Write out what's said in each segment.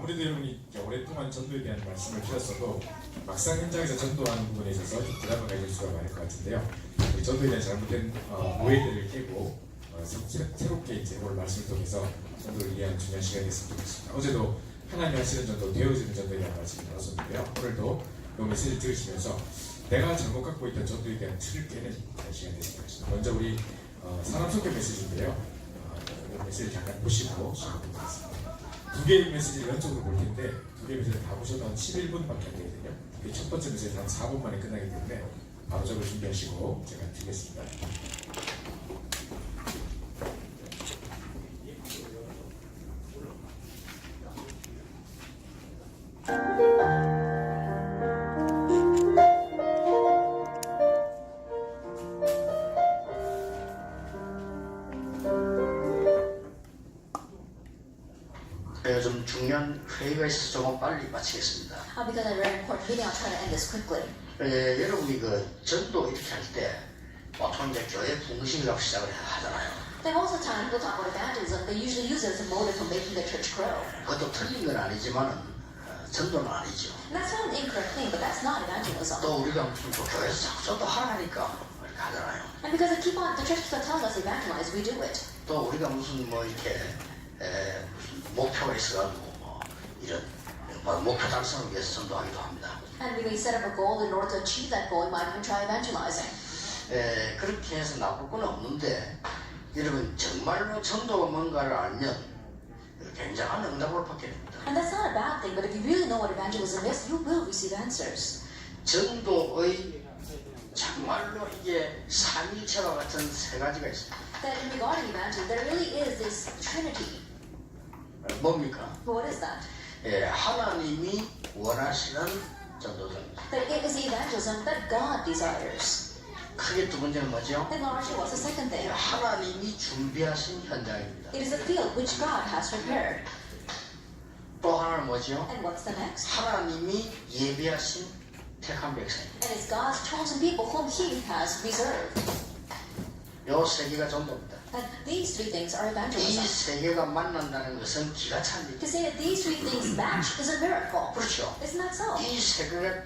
아무래도 여러분이 오랫동안 전도에 대한 말씀을 드렸어도 막상 현장에서 전도하는 부분에 있어서 부담을 가질 수가 많을 것 같은데요. 우리 전도에 대한 잘못된 오해들을 깨고 새롭게 이제 오늘 말씀을 통해서 전도를 이해하는 중요한 시간이 됐으면 좋겠습니다. 어제도 하나님이 하시는 전도, 되어지는 전도에 대한 말씀을 나눴었는데요. 오늘도 이 메시지를 들으시면서 내가 잘못 갖고 있던 전도에 대한 틀을 깨는 시간이 됐으면 좋겠습니다. 먼저 우리 사람 속의 메시지인데요. 이 메시지를 잠깐 보시고 시작하도록 하겠습니다. 두 개의 메시지를 연속으로 볼 텐데 두 개의 메시지를 다 보셔도 한 11분밖에 안 되거든요. 첫 번째 메시지는 한 4분 만에 끝나기 때문에 바로 적을 준비하시고 제가 드리겠습니다. 좀 중요한 회의가 있어서 조금 빨리 마치겠습니다. Because I very important meeting, I'll try to end this quickly. 여러분이 그 전도 이렇게 할 때 보통 이제 교회 부흥식이라고 시작을 하잖아요. Then most of the time people talk about evangelism, they usually use it as a motive for making the church grow. 그것도 틀린 건 아니지만은 전도는 아니죠. And that's not an incorrect thing, but that's not evangelism. 또 우리가 무슨 또 교회에서 자꾸 전도하라니까 이렇게 하잖아요. And because they keep on, the church keeps on telling us to evangelize, we do it. 또 우리가 무슨 뭐 이렇게 무슨 목표가 있어가지고 뭐 이런 목표 달성을 위해서 전도하기도 합니다. And we may set up a goal in order to achieve that goal, we might even try evangelizing. 그렇게 해서 나쁠 건 없는데 여러분 정말로 전도가 뭔가를 알면 굉장한 응답을 받게 됩니다. And that's not a bad thing, but if you really know what evangelism is, you will receive answers. 전도의 정말로 이게 삼위일체와 같은 세 가지가 있습니다. That in regarding evangelism, there really is this trinity. 뭡니까? What is that? 하나님이 원하시는 전도입니다. That it is the evangelism that God desires. 크게 두 번째는 뭐죠? Then largely, what's the second thing? 하나님이 준비하신 현장입니다. It is a field which God has prepared. 또 하나는 뭐죠? And what's the next? 하나님이 예비하신 택한 백성입니다. And it's God's chosen people whom He has reserved. 요 세 개가 전도입니다. And these three things are 이 evangelism. 세 개가 만난다는 것은 기가 찹니다. To say that these three things match is a miracle. 그렇죠. Isn't that so? 이 세 개가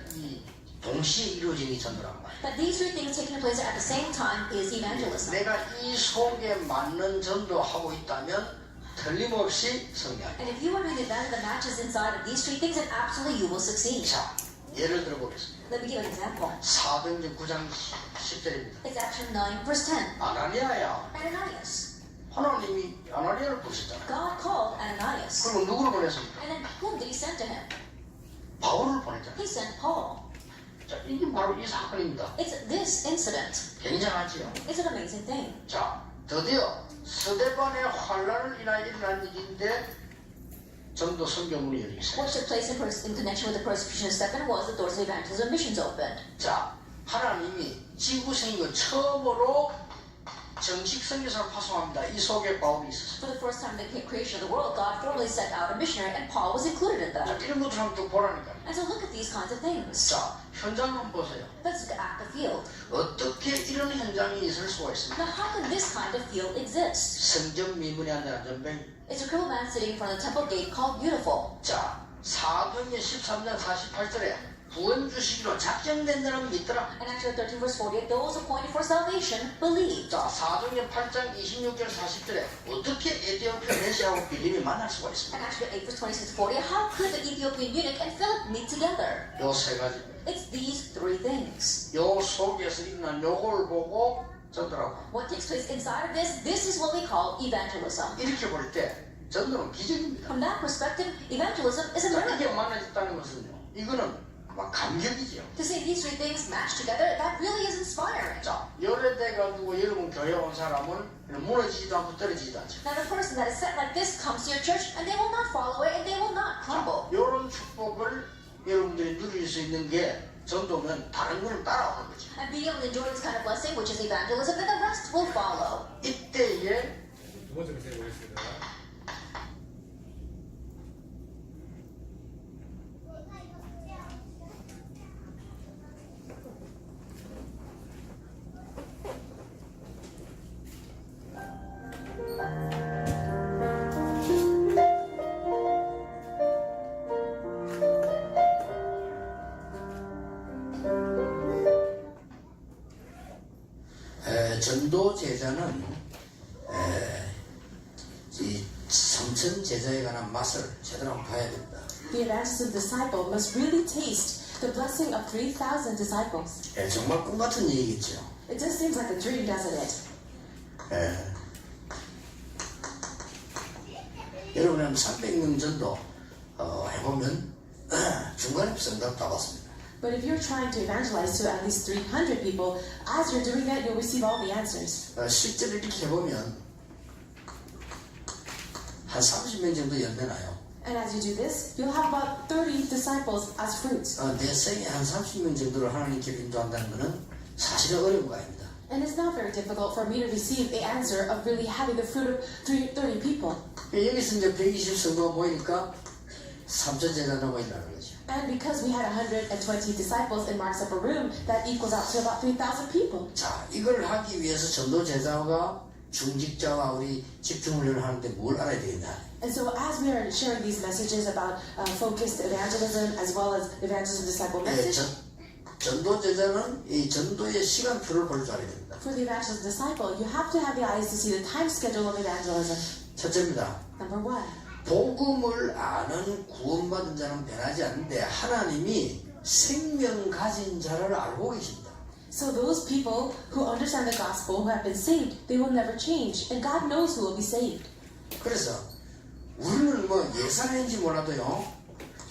동시에 이루어진 이 전도란 말이에요. That these three things taking place at the same time is evangelism. 내가 이 속에 맞는 전도하고 있다면 틀림없이 승리합니다. And if you are doing the evangelism that matches inside of these three things, then absolutely you will succeed. 자, 예를 들어 보겠습니다. Let me give an example. 사도행전 9장 10절입니다. It's Acts 9, verse 10. 아나니아야, Ananias. 하나님이 아나니아를 부르셨잖아요. God called Ananias. 그리고 누구를 보냈습니까? And then whom did He send to him? 바울을 보냈잖아요. He sent Paul. 자, 이게 바로 이 사건입니다. It's this incident. 굉장하지요. It's an amazing thing. 자, 드디어 스데반의 환란을 인하여 일어난 일인데 전도 선교문이 열리기 What 시작했습니다. took place in connection with the persecution of Stephen was the doors of evangelism missions opened. 자, 하나님이 지구 생긴 처음으로 정식 선교사를 파송합니다. 이 속에 바울이 있었어요. For the first time in the creation of the world, God formally sent out a missionary, and Paul was included in 자, that. 이런 것들 한번 쭉 보라니까요. And so look at these kinds of things. 자, 현장 한번 보세요. Let's look at the field. 어떻게 이런 현장이 있을 수가 있습니까? Now, how can this kind of field exist? 성전 미문에 앉은 안전뱅이. It's a crippled man sitting in front of the temple gate called Beautiful. 자, 사도행전 13장 48절에 구원 주시기로 작정된다는 믿더라. And Acts 13, verse 48, those appointed for salvation believed. 자, 사도행전 8장 26절 40절에 어떻게 에티오피아 메시아하고 빌립이 만날 수가 있습니까? And Acts 8, verse 26 to 40, how could the Ethiopian eunuch and Philip meet together? 요 세 가지. It's these three things. 요 속에서 일어난 요걸 보고 전도라고. What takes place inside of this is what we call evangelism. 이렇게 볼 때 전도는 기적입니다. From that perspective, evangelism is a 자, 이게 miracle. 만나졌다는 것은요. 이거는 막 감격이죠. To see these three things match together, that really is inspiring. 자, 열애돼가지고 여러분 교회 온 사람은 무너지지도 않고 떨어지지도 않죠. Now, the person that is set like this comes to your church, and they will not fall away, and they will not crumble. 이런 축복을 여러분들이 누릴 수 있는 게 전도면 다른 거는 따라오는 거죠. And being able to enjoy this kind of blessing, which is evangelism, then the rest will follow. 이때에 두 번째 메시지 보겠습니다. 전도 제자는 이 3천 제자에 관한 맛을 제대로 한번 봐야 됩니다. The evangelist disciple must really taste the blessing of 3,000 disciples. 정말 꿈 같은 얘기겠죠. It just seems like a dream, doesn't it? 여러분 한 300명 정도 해보면 중간에 성답 다 받습니다. But if you're trying to evangelize to at least 300 people, as you're doing that, you'll receive all the answers. 실제로 이렇게 해보면 한 30명 정도 열매나요. And as you do this, you'll have about 30 disciples as fruits. 내 생에 한 30명 정도를 하나님께로 인도한다는 것은 사실은 어려운 거 아닙니다. And it's not very difficult for me to receive the answer of really having the fruit of 30 people. 여기서 이제 120 성도가 모이니까 3천 제자가 모인다는 거죠. And because we had 120 disciples in Mark's upper room, that equals out to about 3,000 people. 자, 이걸 하기 위해서 전도 제자가 중직자와 우리 집중훈련을 하는데 뭘 알아야 되겠냐? And so as we are sharing these messages about focused evangelism as well as evangelism disciple message, 전도 제자는 이 전도의 시간표를 볼 줄 알아야 됩니다. for the evangelist disciple, you have to have the eyes to see the time schedule of evangelism. 첫째입니다. Number one, 복음을 아는 구원받은 자는 변하지 않는데 하나님이 생명 가진 자를 알고 계십니다. so those people who understand the gospel, who have been saved, they will never change, and God knows who will be saved. 그래서 우리는 뭐 예산인지 몰라도요,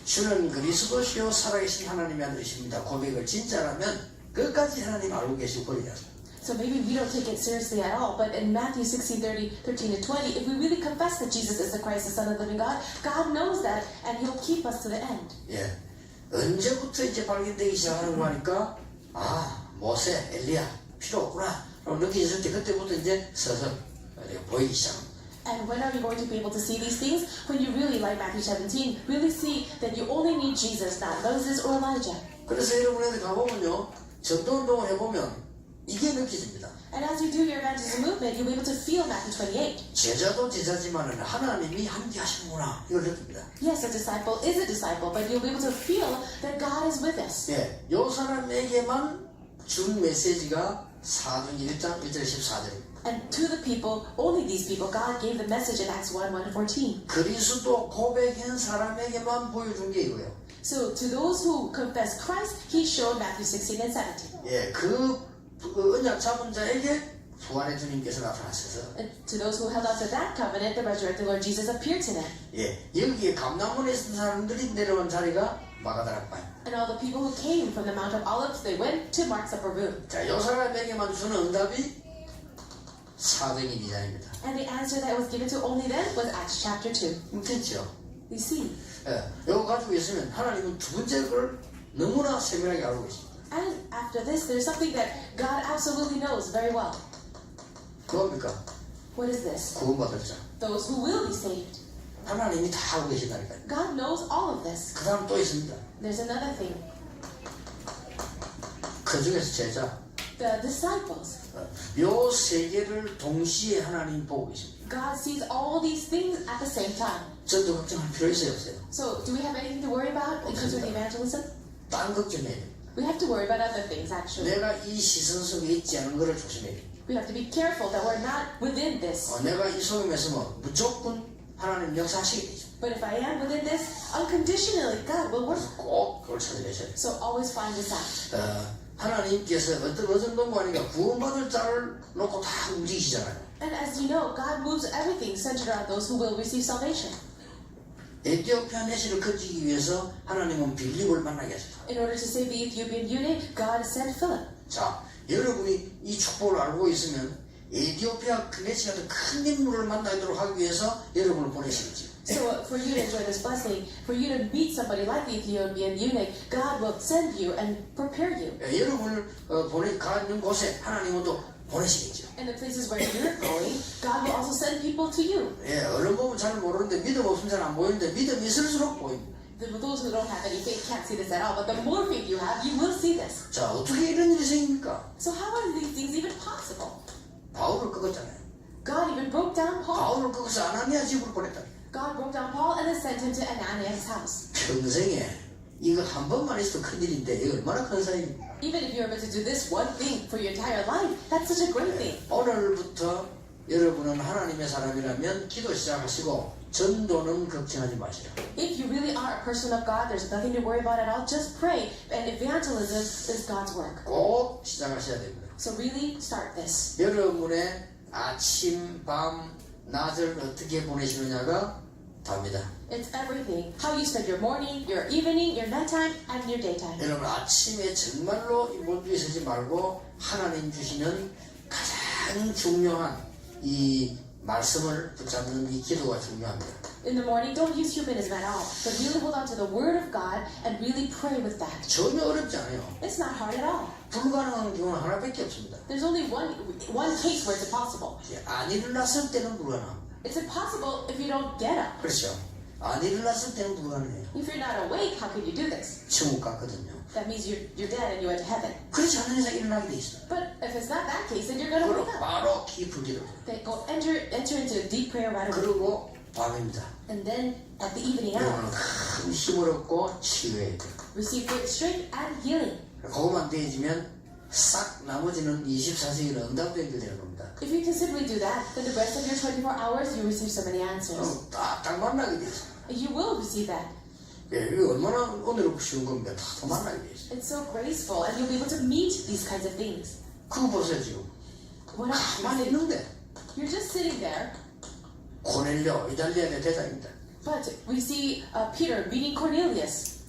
주는 그리스도시요 살아계신 하나님의 아들이십니다. 고백을 진짜라면 끝까지 하나님 알고 계시고 버리지 않습니다. So maybe we don't take it seriously at all, but in Matthew 16:13 to 20, if we really confess that Jesus is the Christ, the Son of the living God, God knows that, and He'll keep us to the end. 예, 언제부터 이제 발견되기 시작하는 거 하니까 모세, 엘리야 필요 없구나 라고 느끼셨을 때 그때부터 이제 서서 보이기 시작합니다. And when are you going to be able to see these things? When you really, like Matthew 17, really see that you only need Jesus, not Moses or Elijah. 그래서 여러분한테 가보면요, 전도운동을 해보면 이게 느껴집니다. And as you do your evangelism movement, you'll be able to feel Matthew 28. 제자도 제자지만은 하나님이 함께 하시는구나 이걸 느낍니다. Yes, a disciple is a disciple, but you'll be able to feel that God is with us. 예, 요 사람에게만 준 메시지가 사도행 1장 1절 14절입니다. And to the people, only these people, God gave the message in Acts 1:14. 그리스도 고백한 사람에게만 보여준 게 이거예요. So to those who confess Christ, He showed Matthew 16 and 17. 예, 그 언약 잡은 자에게 부활의 주님께서 나타나셔서 And to those who held on to that covenant, the resurrected Lord Jesus appeared to them. 예, 여기에 감남원에 있던 사람들이 내려온 자리가 마가다락방. And all the people who came from the Mount of Olives, they went to Mark's upper room. 자, 요 사람에게만 주는 응답이 사도행 2장입니다. And the answer that was given to only them was Acts chapter 2. 됐죠? You see. 예, 이거 가지고 있으면 하나님은 두 번째 걸 너무나 세밀하게 알고 계십니다. And after this, there's something that God absolutely knows very well. 뭡니까? What is this? 구원받을 자. Those who will be saved. 하나님이 다 알고 계신다니까요. God knows all of this. 그 다음 또 있습니다. There's another thing. 그 중에서 제자. The disciples. 요 세 개를 동시에 하나님 보고 계십니다. God sees all these things at the same time. 전도 걱정할 필요 있어요, 없어요? So, do we have anything to worry about in terms of the evangelism? 딴 걱정해야 돼요. We have to worry about other things, actually. 내가 이 시선 속에 있지 않은 것을 조심해야 돼요. We have to be careful that we're not within this. 내가 이 속에 있으면 무조건 하나님 역사하시게 되죠. But if I am within this, unconditionally, God will work. 그래서 꼭 그걸 찾아내셔야 돼요. So always find this out. 하나님께서 어떤 동안이가 구원받을 자를 놓고 다 움직이시잖아요. And as you know, God moves everything centered around those who will receive salvation. 에티오피아 내시를 건지기 위해서 하나님은 빌립을 만나게 하셨다. In order to save the Ethiopian eunuch, God sent Philip. 자, 여러분이 이 축복을 알고 있으면 에티오피아 그 내시 같은 큰 인물을 만나도록 하기 위해서 여러분을 보내시겠죠. So for you to enjoy this blessing, for you to meet somebody like the Ethiopian eunuch, God will send you and prepare you. 여러분을 가는 곳에 하나님은 또 보내시겠죠. In the places where you're going, God will also send people to you. 예, 얼른 보면 잘 모르는데 믿음 없으면 잘 안 보이는데 믿음이 있을수록 보입니다. Those who don't have any faith can't see this at all, but the more faith you have, you will see this. 자, 어떻게 이런 일이 생깁니까? So how are these things even possible? 바울을 꺾었잖아요. God even broke down Paul. 바울을 꺾어서 아나니아 집으로 보냈다. God broke down Paul and then sent him to Ananias' house. 평생에 이거 한 번만 있어도 큰일인데 이거 얼마나 큰 사역입니까? Even if you're able to do this one thing for your entire life, that's such a great thing. 오늘부터 여러분은 하나님의 사람이라면 기도 시작하시고 전도는 걱정하지 마시라. If you really are a person of God, there's nothing to worry about at all. Just pray, and evangelism is God's work. 꼭 시작하셔야 됩니다. So really start this. 여러분의 아침, 밤, 낮을 어떻게 보내시느냐가 답니다. It's everything. How you spend your morning, your evening, your nighttime, and your daytime. 여러분 아침에 정말로 이 몰두에 서지 말고 하나님 주시는 가장 중요한 이 말씀을 붙잡는 이 기도가 중요합니다. In the morning, don't use humanism at all, but really hold on to the Word of God and really pray with that. 전혀 어렵지 않아요. It's not hard at all. 불가능한 경우는 하나밖에 없습니다. There's only one case where it's impossible. 안 일어났을 때는 불가능합니다. It's impossible if you don't get up. 그렇죠. 안 일어났을 때는 불가능해요. If you're not awake, how could you do this? 천국 갔거든요. That means you're dead and you went to heaven. 그렇지 않는 이상 일어나게 돼 있어요. But if it's not that case, then you're gonna 그리고 wake up. 바로 깊은 기도. Then go enter into a deep prayer right away. 그리고 밤입니다. And then at the evening hour, 여러분은 큰 힘을 얻고 치유해야 돼요. receive great strength and healing. 그것만 되어지면 싹 나머지는 24시간 응답도 연결되는 겁니다. If you can simply do that, then the rest of your 24 hours you receive so many answers. 그럼 딱 만나게 돼 있어요. You will receive that. 예, 이거 얼마나 오늘은 쉬운 겁니다. 다 만나게 돼 있어요. It's so graceful, and you'll be able to meet these kinds of things. 그거 보세요 지금. What else? 가만히 있는데 You're just sitting there, 고넬료 이탈리아의 대장입니다. but we see Peter meeting Cornelius.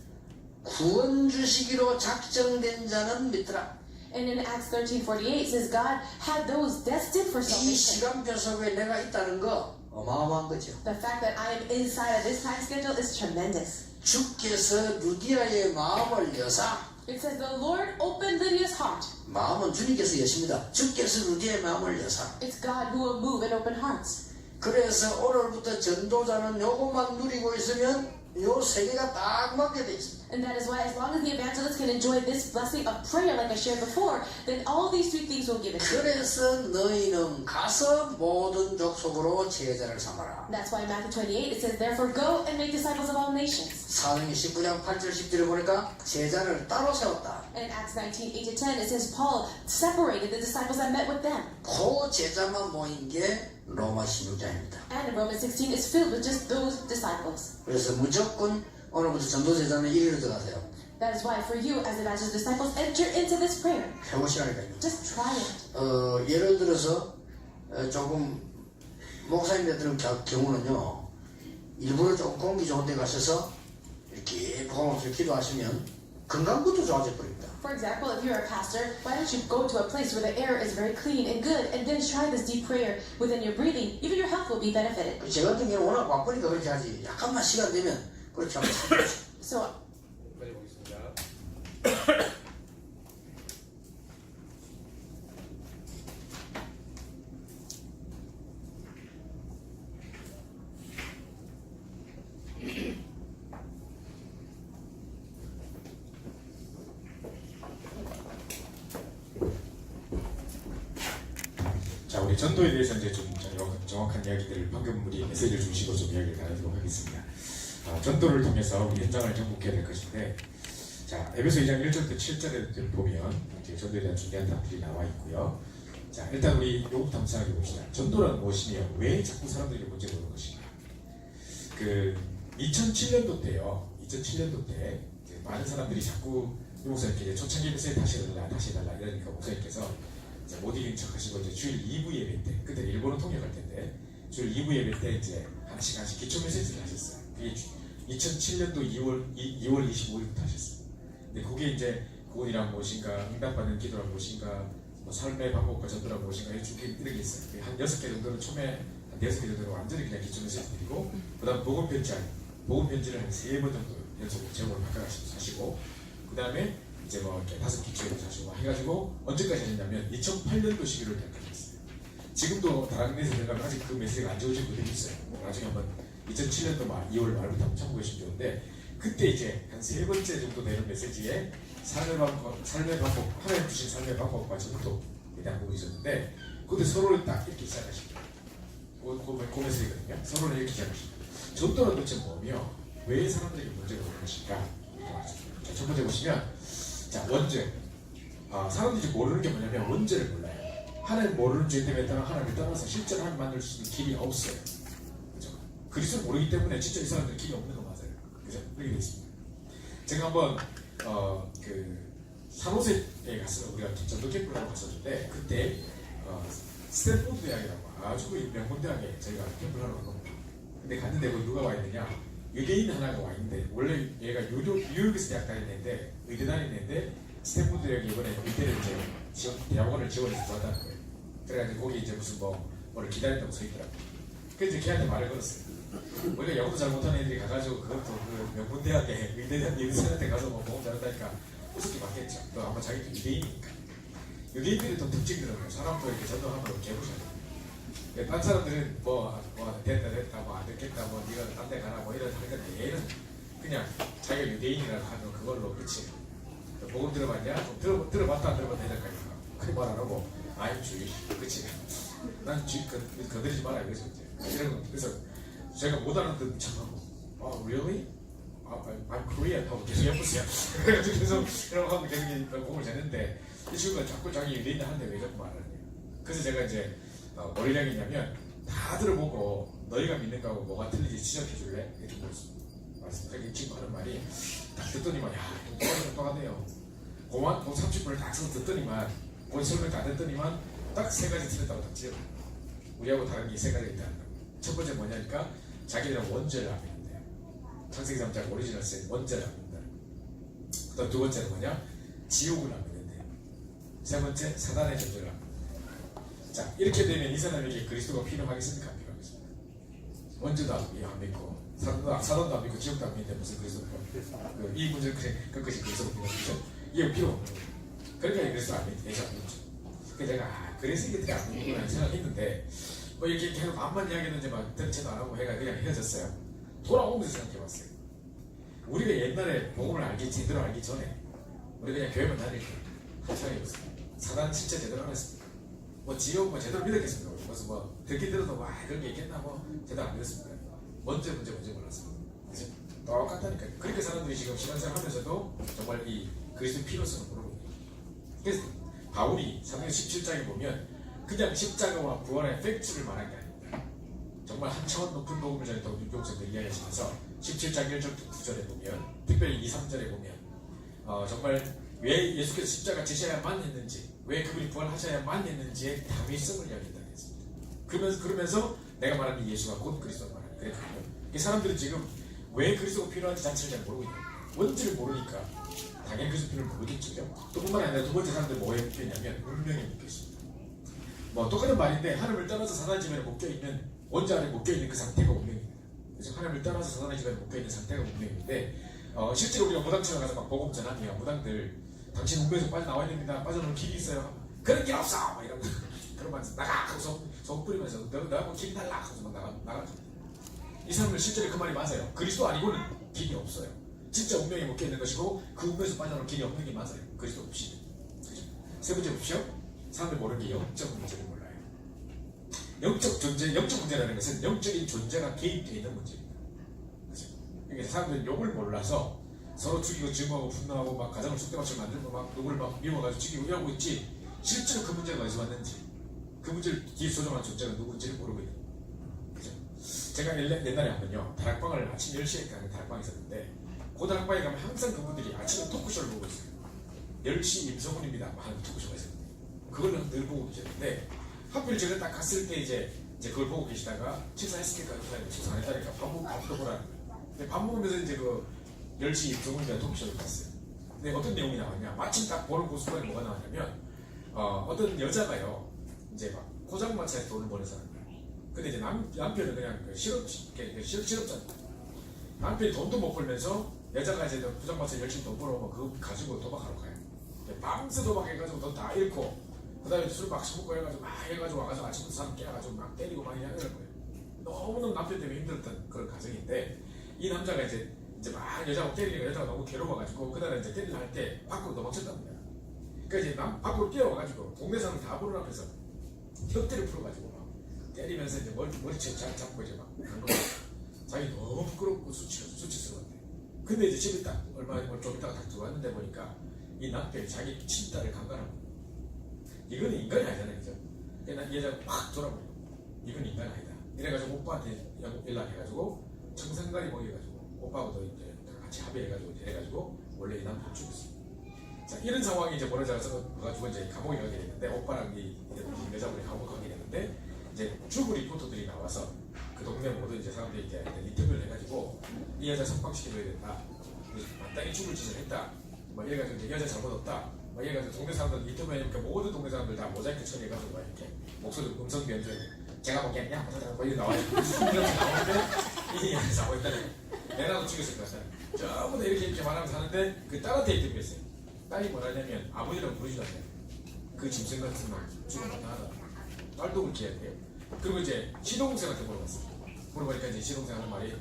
구원 주시기로 작정된 자는 믿더라. And in Acts 13:48 it says God had those destined for 이 salvation. 시간표 속에 내가 있다는 거 어마어마한 거죠. The fact that I am inside of this time schedule is tremendous. 주께서 루디아의 마음을 여사 It says the Lord opened Lydia's heart. 마음은 주님께서 여십니다. 주께서 루디아의 마음을 여사. It's God who will move and open hearts. 그래서 오늘부터 전도자는 요것만 누리고 있으면 요 세 개가 딱 맞게 돼 있습니다. And that is why as long as the evangelist can enjoy this blessing of prayer like I shared before, then all these three things will give it to you. 그래서 너희는 가서 모든 족속으로 제자를 삼아라. That's why in Matthew 28 it says, therefore go and make disciples of all nations. 사도행전 19장 8절 10절을 보니까 제자를 따로 세웠다. And in Acts 19, 8-10 it says Paul separated the disciples that met with them. 그 제자만 모인 게 로마 16장입니다. And in Romans 16 is filled with just those disciples. 그래서 무조건 오늘부터 전도 제자는 이리로 들어가세요. That is why for you as evangelist disciples, enter into this prayer. 해보시라니까요. Just try it. 예를 들어서 조금 목사님들은 경우는요 일부러 조금 공기 좋은 데 가셔서 이렇게 보험없이 기도하시면 건강부터 좋아져 버립니다. For example, if you're a pastor, why don't you go to a place where the air is very clean and good, and then try this deep prayer within your breathing. Even your health will be benefited. 제 같은 경우는 워낙 바쁘니까 그렇게 하지. 약간만 시간 되면 그렇게 하면 So 빨리 보겠습니다. 자, 우리 전도에 대해서 이제 좀 정확한 이야기들을 방금 우리 메시지를 중심으로 좀 이야기를 나누도록 하겠습니다. 전도를 통해서 우리 현장을 정복해야 될 것인데, 자, 에베소 2장 1절부터 7절에 보면 이제 전도에 대한 중요한 답들이 나와 있고요. 자, 일단 우리 요거부터 한번 생각해 봅시다. 전도란 무엇이며 왜 자꾸 사람들에게 문제가 오는 것인가? 2007년도 때요. 2007년도 때 이제 많은 사람들이 자꾸 목사님께 초창기 메시지 다시 해달라 이러니까 목사님께서 이제 못 이긴 척 하시고 이제 주일 2부 예배 때, 그때 일본은 통역할 텐데 주일 2부 예배 때 이제 하나씩 기초 메시지를 하셨어요. 그게 2007년도 2월 25일부터 하셨어요. 근데 그게 이제 구원이란 무엇인가, 응답받는 기도란 무엇인가, 뭐 삶의 방법과 전도란 무엇인가 이렇게 있어요. 한 6개 정도는 처음에 한 6개 정도는 완전히 그냥 기초 메시지 드리고, 그 다음 복음 편지를 한 3번 정도 연속 제목을 바꿔가시고, 그 다음에 이제 뭐 이렇게 5기초에 하시고 해가지고 언제까지 했냐면 2008년도 11월 때까지 했어요. 지금도 다른 데서 들어가면 아직 그 메시지가 안 지워진 분들이 있어요. 나중에 한번 2007년도 2월 말부터 한번 참고하시면 좋은데, 그때 이제 한 3번째 정도 되는 메시지에 삶의 방법, 하나님 주신 삶의 방법과 전도에 대한 부분이 있었는데, 그때 서로를 딱 이렇게 시작하십니다. 그 메시지거든요. 서로를 이렇게 시작하십니다. 전도는 도대체 뭐며 왜 사람들에게 문제가 오는 것인가? 번째 보시면 자 원죄. 사람들이 모르는 게 뭐냐면 원죄를 몰라요. 하나님 모르는 죄 때문에 따라 하나님을 떠나서 실제로 하나님 만들 수 있는 길이 없어요. 그죠? 그리스도를 모르기 때문에 진짜 이 사람들 길이 없는 거 맞아요. 그죠? 그렇게 되어 있습니다. 제가 한번 그 산호세에 가서 우리가 전도 캠프를 하고 갔었는데 그때 스탠포드 대학이라고 아주 명문 대학에 저희가 캠프를 하러 간 겁니다. 근데 갔는데 거기 누가 와 있느냐? 유대인 하나가 와 있는데 원래 얘가 뉴욕에서 대학 다니는데 의대 다니는데 스탠포드 대학이 이번에 의대를 이제 대학원을 지원해서 들어왔다는 거예요. 그래가지고 거기 이제 무슨 뭐를 기다린다고 서 있더라고요. 그래서 이제 걔한테 말을 걸었어요. 원래 영어도 잘 못하는 애들이 가가지고 그것도 그 명문 대학에 의대생한테 가서 뭐 공부 잘한다니까 우습게 받겠죠. 또 아마 자기도 유대인이니까. 유대인들이 또 특징들은 사람도 이렇게 전도하면 개부셔요. 딴 사람들은 됐다 뭐 안 됐겠다 뭐 네가 딴 데 가라 뭐 이런 하는데 얘는 그냥 자기가 유대인이라고 하면 그걸로 끝이에요. 복음 들어봤냐? 들어봤다 안 들어봤다 해석하니까 그렇게 말 안 하고 I'm Jewish 끝이에요. 난 건드리지 마라 이거죠 이제. 그래서 제가 못 알아듣는 척하고 really? I'm Korean 하고 계속 해보세요. 그래가지고 계속 이러고 하면 계속 복음을 냈는데 이 친구가 자꾸 자기 유대인 하는데 왜 자꾸 말을 해요. 그래서 제가 이제 뭘 이야기했냐면 다 들어보고 너희가 믿는 거하고 뭐가 틀린지 지적해 줄래? 이렇게 말씀드렸어요. 이 친구 하는 말이 딱 듣더니만 야 똑같네요. 고만 30분을 딱 써서 듣더니만 본 설명 다 듣더니만 딱 세 가지 틀렸다고 딱 지어요. 우리하고 다른 게 세 가지가 있다는 거예요. 첫 번째 뭐냐니까 자기들은 원죄를 안 믿는데요. 창세기 3장 오리지널 세 원죄를 안 믿는다. 그다음 두 번째는 뭐냐? 지옥을 안 믿는데요. 세 번째 사단의 존재를 안 믿는다. 자 이렇게 되면 이 사람에게 그리스도가 필요하겠습니까? 안 필요하겠습니까? 원죄도 안 믿고 사단도 안 믿고 지옥도 안 믿는데 무슨 그리스도가 이 문제를 끝까지 그리스도가 필요하죠. 이게 필요 없는 거예요. 그러니까 그리스도 안 믿죠. 예수 안 믿죠. 그래서 내가 그래서 이게 안 믿는구나 생각했는데 뭐 이렇게 계속 반만 이야기했는지 막 대체도 안 하고 해가 그냥 헤어졌어요. 돌아오면서 생각해봤어요. 우리가 옛날에 복음을 제대로 알기 전에 우리 그냥 교회만 다닐 때 한창이었어요. 사단 진짜 제대로 안 했습니다. 뭐 지옥 뭐 제대로 믿었겠습니까? 무슨 뭐 듣긴 들어도 와 그런 게 있겠나 뭐 제대로 안 믿었습니다. 문제 몰랐습니다. 그죠? 똑같다니까. 그렇게 사람들이 지금 신앙생활 하면서도 정말 이 그리스도의 필요성을 모르고 있어요. 그래서 바울이 사도행 17장에 보면 그냥 십자가와 부활의 팩트를 말한 게 아닙니다. 정말 한 차원 높은 복음을 전했다고 유교학생들 이야기하시면서 17장 1절부터 9절에 보면 특별히 2, 3절에 보면 정말 왜 예수께서 십자가 지셔야만 했는지 왜 그분이 부활하셔야만 했는지의 당위성을 이야기했다고 했습니다. 그러면서 내가 말하는 예수가 곧 그리스도를 말하는 거예요. 사람들은 지금 왜 그리스도가 필요한지 자체를 잘 모르고 있는 거예요. 뭔지를 모르니까 당연히 그리스도 필요를 모르겠죠. 또 뿐만 아니라 두 번째 사람들은 뭐에 묶여있냐면 운명에 묶여있습니다. 뭐 똑같은 말인데 하나님을 떠나서 사단의 지면에 묶여있는 원죄 안에 묶여있는 그 상태가 운명입니다. 그래서 하나님을 떠나서 사단의 지면에 묶여있는 상태가 운명인데 실제로 우리가 무당집에 가서 막 복음 전하면 무당들 당신 운명에서 빠져나와야 됩니다. 빠져나올 길이 있어요. 그런 길 없어! 막 이러고 그러면서 나가! 하고 속 뿌리면서 너가 뭐 길 달라! 하고서 막 나갑니다. 이 사람들 실제로 그 말이 맞아요. 그리스도 아니고는 길이 없어요. 진짜 운명에 묶여있는 것이고 그 운명에서 빠져나올 길이 없는 게 맞아요. 그리스도 없이. 그렇죠? 세 번째 보십시오. 사람들이 모르는 게 영적 문제를 몰라요. 영적 문제라는 것은 영적인 존재가 개입되어 있는 문제입니다. 그렇죠? 그러니까 사람들은 욕을 몰라서 서로 죽이고 증오하고 분노하고 막 가정을 쑥대밭을 만들고 막 누구를 막 미워가지고 죽이고 이러고 있지 실제로 그 문제가 어디서 왔는지 그 문제를 뒤에 조종한 존재가 누군지를 모르고 있는 거예요. 그죠? 제가 옛날에 한번요 다락방을 아침 10시에 가는 다락방이 있었는데 그 다락방에 가면 항상 그분들이 아침에 토크쇼를 보고 있어요. 10시 임성훈입니다 하는 토크쇼가 있었는데 그걸 늘 보고 계셨는데 하필 제가 딱 갔을 때 이제 그걸 보고 계시다가 식사했습니까? 식사 안 했다니까 밥도 보라는 거예요. 근데 밥 먹으면서 이제 그 10시 임성훈이라는 토크쇼를 봤어요. 근데 어떤 내용이 나왔냐 마침 딱 보는 그 순간에 뭐가 나왔냐면 어떤 여자가요 이제 막 포장마차에서 돈을 버는 사람이에요. 근데 이제 남편은 그냥 실업자입니다. 남편이 돈도 못 벌면서 여자가 이제 포장마차에 열심히 돈 벌어오면 그거 가지고 도박하러 가요. 밤새 도박해가지고 돈 다 잃고 그 다음에 술 막 처먹고 해가지고 막 해가지고 와가지고 아침부터 사람 깨가지고 막 때리고 막 이러는 거예요. 너무너무 남편 때문에 힘들었던 그런 가정인데 이 남자가 이제 막 여자하고 때리니까 여자가 너무 괴로워가지고 그날은 이제 때리려 할 때 밖으로 도망쳤답니다. 그러니까 이제 밖으로 뛰어와가지고 동네 사람 다 보는 앞에서 혁대를 풀어가지고 막 때리면서 이제 머리채 잡고 이제 막 그런 거 자기 너무 부끄럽고 수치스러웠대. 근데 이제 집에 딱 얼마 좀 있다가 딱 들어왔는데 보니까 이 남편이 자기 친딸을 강간하고 이거는 인간이 아니잖아요, 그죠? 그냥 이 여자가 막 돌아버려. 이건 인간 아니다. 이래가지고 오빠한테 연락해가지고 청산가리 먹여가지고 오빠하고도 이제 같이 합의해가지고 이래가지고 원래 이 남편 죽였어. 자, 이런 상황이 이제 벌어져서 가지고 이제 감옥에 가게 됐는데 오빠랑 이 여자분이 감옥에 가게 됐는데 이제 죽을 리포터들이 나와서 그 동네 모두 이제 사람들이 이제 인터뷰를 해가지고 이 여자 석방시켜줘야 된다. 마땅히 죽을 짓을 했다. 뭐 이래가지고 이제 여자 잘못 없다. 뭐 이래가지고 동네 사람들 인터뷰하니까 모든 동네 사람들 다 모자이크 처리해가지고 막 이렇게 목소리 음성 변조 제가 보기에는 뭐 이렇게 나와요. 이렇게 나오는데 이 여자 하고 있다니 내라도 죽였을 것 같아. 전부 다 이렇게 말하면서 하는데 그 딸한테 인터뷰했어요. 딸이 뭐라냐면 아버지라고 부르지도 않아요. 그 짐승 같은 놈 죽으면 나하다. 딸도 그렇게 해야 돼요. 그리고 이제 시동생한테 물어봤어요. 물어보니까 이제 시동생 하는 말이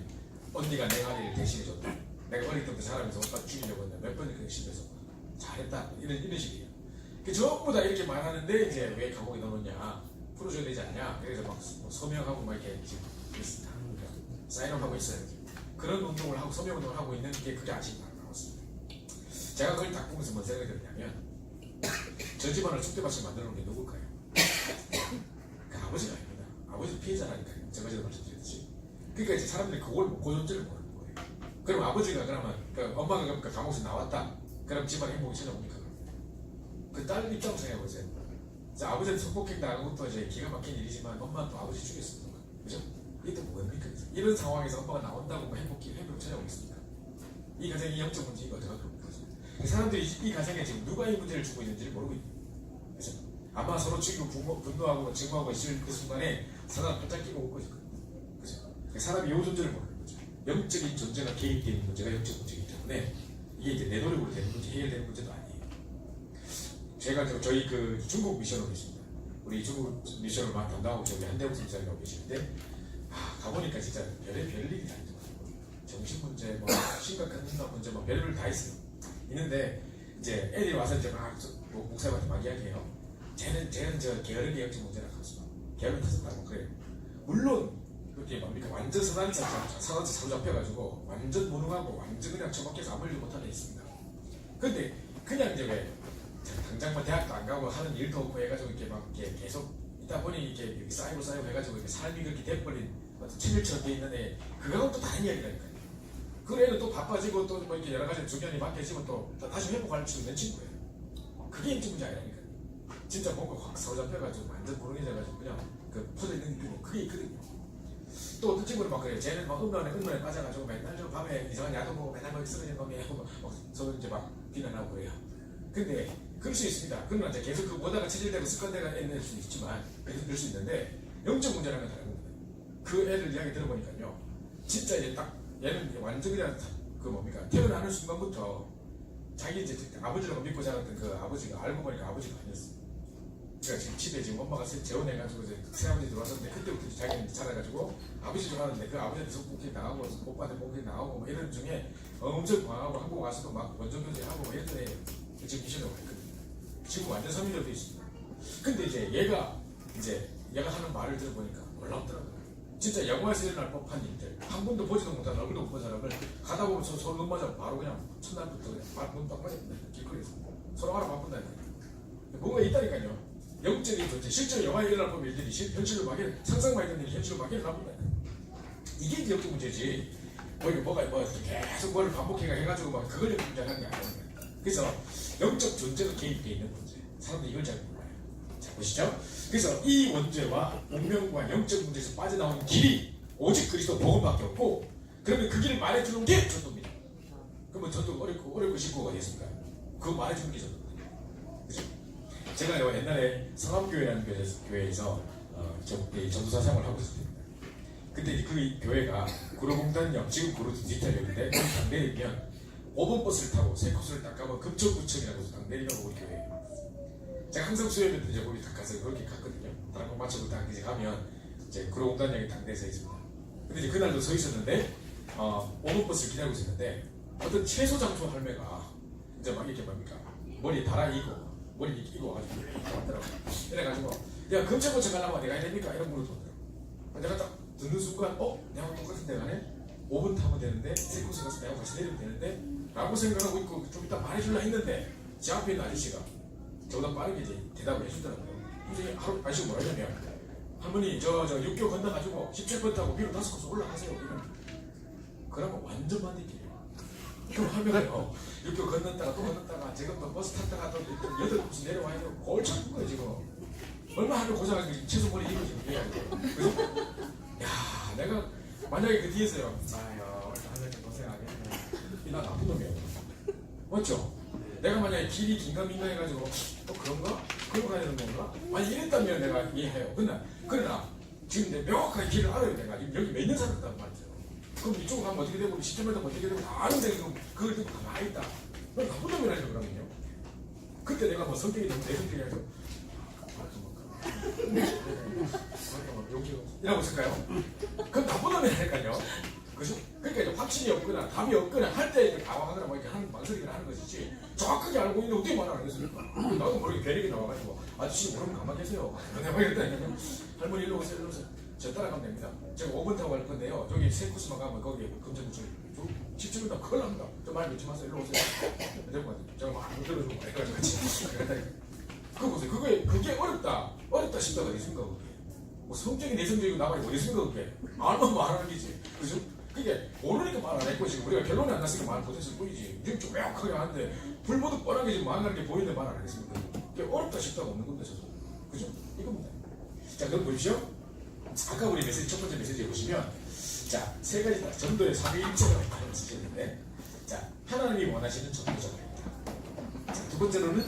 언니가 내 아이를 대신해줬다. 내가 어릴 때부터 자라면서 오빠 죽이려고 했는데 몇 번을 그냥 실패해서 잘했다. 이런 식이에요. 그 전부 다 이렇게 말하는데 이제 왜 감옥에 넣느냐 풀어줘야 되지 않냐. 그래서 막 서명하고 막 이렇게 지금 사인업하고 있어요. 그런 운동을 하고 서명 운동을 하고 있는 게 그게 아직 안 나왔습니다. 제가 그걸 딱 보면서 뭔 생각이 들었냐면 저 집안을 쑥대밭을 만들어 놓은 게 누굴까요? 그 아버지가 아닙니다. 아버지도 피해자라니까요. 제가 전에 말씀드렸듯이. 그러니까 이제 사람들이 그걸 고존재를 모르는 거예요. 그럼 아버지가 그러면 그 엄마가 그러니까 감옥에서 나왔다. 그럼 집안 행복이 찾아옵니까? 그 딸 입장으로 생각해보세요. 아버지한테 성폭행 당한 것도 이제 기가 막힌 일이지만 엄마는 또 아버지 죽였습니다. 그죠? 이게 또 뭡니까? 이런 상황에서 엄마가 나온다고 뭐 행복이 찾아오겠습니까? 이 가정이 영적 문제인 거 어떡할 겁니까? 사람들이 이 가정에 지금 누가 이 문제를 주고 있는지를 모르고 있는 거예요. 그죠? 아마 서로 죽이고 분노하고 증오하고 있을 그 순간에 사단은 팔짝 끼고 웃고 있을 거예요. 그죠? 사람이 이 존재를 모르는 거죠. 영적인 존재가 개입되는 문제가 영적 문제이기 때문에 이게 이제 내 노력으로 되는 문제, 해결되는 문제도 아니에요. 제가 저희 그 중국 미션으로 있습니다. 우리 중국 미션을 막 담당하고 저기 한대국 선생님이라고 계시는데 가보니까 진짜 별일이 다 있더라고요. 정신 문제, 뭐 심각한 인간 문제, 뭐 별별 다 있어요. 있는데 이제 애들이 와서 이제 막 목사님한테 막 이야기해요. 쟤는 저 게으름이 영적 문제라고 하죠. 게으름 탓한다고 그래요. 물론 그게 뭡니까 완전 사단자 사로잡혀가지고 완전 무능하고 완전 그냥 처박혀서 아무 일도 못하는 애 있습니다. 근데 그냥 이제 왜 당장 뭐 대학도 안 가고 하는 일도 없고 해가지고 이렇게 막 이렇게 계속 있다 보니 이렇게 쌓이고 해가지고 이렇게 삶이 그렇게 돼버린 어떤 체질처럼 돼 있는 애 그거하고 또 다른 이야기라니까요. 그 애는 또 바빠지고 또 뭐 이렇게 여러 가지 중견이 바뀌어지고 또 다시 회복할 수 있는 친구예요. 그게 인지 문제 아니라니까요. 진짜 뭔가 확 사로잡혀가지고 완전 무능해져가지고 그냥 그 퍼져 있는 느낌이 그게 있거든요. 또 어떤 친구는 막 그래요. 쟤는 막 음란에 빠져가지고 맨날 저 밤에 이상한 야동 보고 맨날 막 쓰러지는 놈이 저는 이제 막 비난하고 그래요. 근데 그럴 수 있습니다. 그러면 이제 계속 그 보다가 체질되고 습관대가 애낼 수 있지만 그럴 수 있는데 영적 문제라는 건 다른 겁니다. 그 애들 이야기 들어보니까요. 진짜 이제 딱 얘는 완전 그냥 그 뭡니까 태어나는 순간부터 자기 이제 아버지라고 믿고 자랐던 그 아버지가 알고 보니까 아버지가 아니었어요. 그러니까 지금 집에 지금 엄마가 재혼해가지고 이제 새아버지 들어왔었는데 그때부터 자기는 자라가지고 아버지 좋아하는데 그 아버지한테 성폭행 당하고 오빠한테 폭행 당하고 뭐 이런 중에 엄청 강하고 한국 와서도 막 원정교제하고 뭐 이런 애 지금 미션으로 가 있거든요. 지금 완전 서민으로 되어 있습니다. 근데 이제 얘가 하는 말을 들어보니까 놀랍더라고요. 진짜 영화에서 일어날 법한 일들 한 번도 보지도 못한 얼굴도 못 본 사람을 가다 보면 서로 눈 맞아 바로 그냥 첫날부터 그냥 눈딱 맞았다 길거리에서 서로 알아 바꾼다니까 뭔가 있다니까요. 영적인 존재 실제로 영화에 일어날 법한 일들이 현실로 막 상상만 했던 일이 현실로 막 일어납니다. 이게 이제 영적 문제지 뭐가 계속 뭐를 반복해가지고 막 그걸 영적 문제를 하는 게 아닙니다. 그래서 영적 존재가 개입되어 있는 문제 사람들이 이걸 잘 몰라요. 자 보시죠. 그래서 이 원죄와 운명과 영적 문제에서 빠져나오는 길이 오직 그리스도 복음밖에 없고 그러면 그 길을 말해주는 게 전도입니다. 그러면 전도 어렵고 쉽고 어디 있습니까? 그거 말해주는 게 전도입니다. 그죠? 제가 옛날에 성암교회라는 교회에서 전도사 생활을 하고 있었습니다. 근데 그 교회가 구로공단역 지금 구로 디지털역인데 강 내리면 5번 버스를 타고 세 코스를 딱 가면 금천구청이라고 해서 딱 내리면 우리 교회예요. 제가 항상 수요일에 이제 거기 딱 가서 그렇게 갔거든요. 다른 거 맞춰서 딱 이제 가면 이제 구로공단역에 딱 내서 있습니다. 근데 이제 그날도 서 있었는데 5번 버스를 기다리고 있었는데 어떤 채소장초 할매가 이제 막 이렇게 뭡니까 머리에 달아이고 머리 이고 와가지고 이렇게 왔더라고요. 이래가지고 야 금천구청 가려면 내가 해야 됩니까? 이런 물을 던더라고요. 내가 딱 듣는 순간 내가 똑같은 데 가네? 5분 타면 되는데 세 코스 가서 내가 같이 내리면 되는데 라고 생각하고 있고 좀 이따 말해줄라 했는데 제 앞에 있는 아저씨가 저보다 빠르게 이제 대답을 해주더라고요. 그래서 아저씨가 뭐라 하냐면 할머니 저 6개월 건너가지고 17번 타고 위로 5코스 올라가세요. 이러면 그러면 완전 반대길이에요. 그럼 하면요 6개월 건넜다가 또 건넜다가 지금 또 버스 탔다가 또 8코스 내려와야 되고 골치 아픈 거예요 지금. 얼마 하면 고생하시고 최소 머리 이거 지금 해가지고 그래서 야 내가 만약에 그 뒤에서요 아유 할머니 고생하겠네 나 나쁜 놈이야 맞죠? 내가 만약에 길이 긴가민가 해가지고 또 그런가? 그러고 가야 되는 건가? 만약 이랬다면 내가 이해해요. 그러나 지금 내 명확하게 길을 알아요. 내가 지금 여기 몇 년 살았단 말이죠. 그럼 이쪽으로 가면 어떻게 되고 10점 meter 어떻게 되고 다 아는데 지금 그걸 듣고 가만히 있다. 넌 나쁜 놈이라니까 그러면요. 그때 내가 뭐 성격이 좀 내성격이 아니죠. 이라고 있을까요? 그건 나쁜 놈이라니까요. 그죠? 그러니까 이제 확신이 없거나 답이 없거나 할 때 이제 당황하거나 뭐 이렇게 하는 망설이거나 하는 것이지 정확하게 알고 있는데 어떻게 말을 안 했습니까? 나도 모르게 괴력이 나와가지고 아저씨 모르면 가만히 계세요. 내가 이랬다니까 할머니 일로 오세요. 일로 오세요. 저 따라가면 됩니다. 제가 5번 타고 갈 건데요. 저기 세 코스만 가면 거기 금전구청 17분 큰일 납니다. 저 말 믿지 마세요. 일로 오세요. 데리고 가세요. 제가 막 안 들어주고 막 해가지고 같이 그거 보세요. 그게 어렵다 싶다가 어디 있습니까? 그게 뭐 성격이 내성적이고 나발이 어디 있습니까? 그게 알면 말하는 게지. 그죠? 그게 모르니까 말 안 했고 지금 우리가 결론이 안 났으니까 말 못했을 뿐이지. 지금 좀 명확하게 하는데 불보듯 뻔하게 지금 망하는 게 보이는데 말 안 했습니까? 그게 어렵다 싶다가 없는 겁니다. 저도. 그죠? 이겁니다. 자 그럼 보십시오. 아까 우리 메시지 첫 번째 메시지에 보시면 자 세 가지 다 전도의 삼위일체라고 말을 쓰셨는데 자 하나님이 원하시는 전도자가 있다. 자, 두 번째로는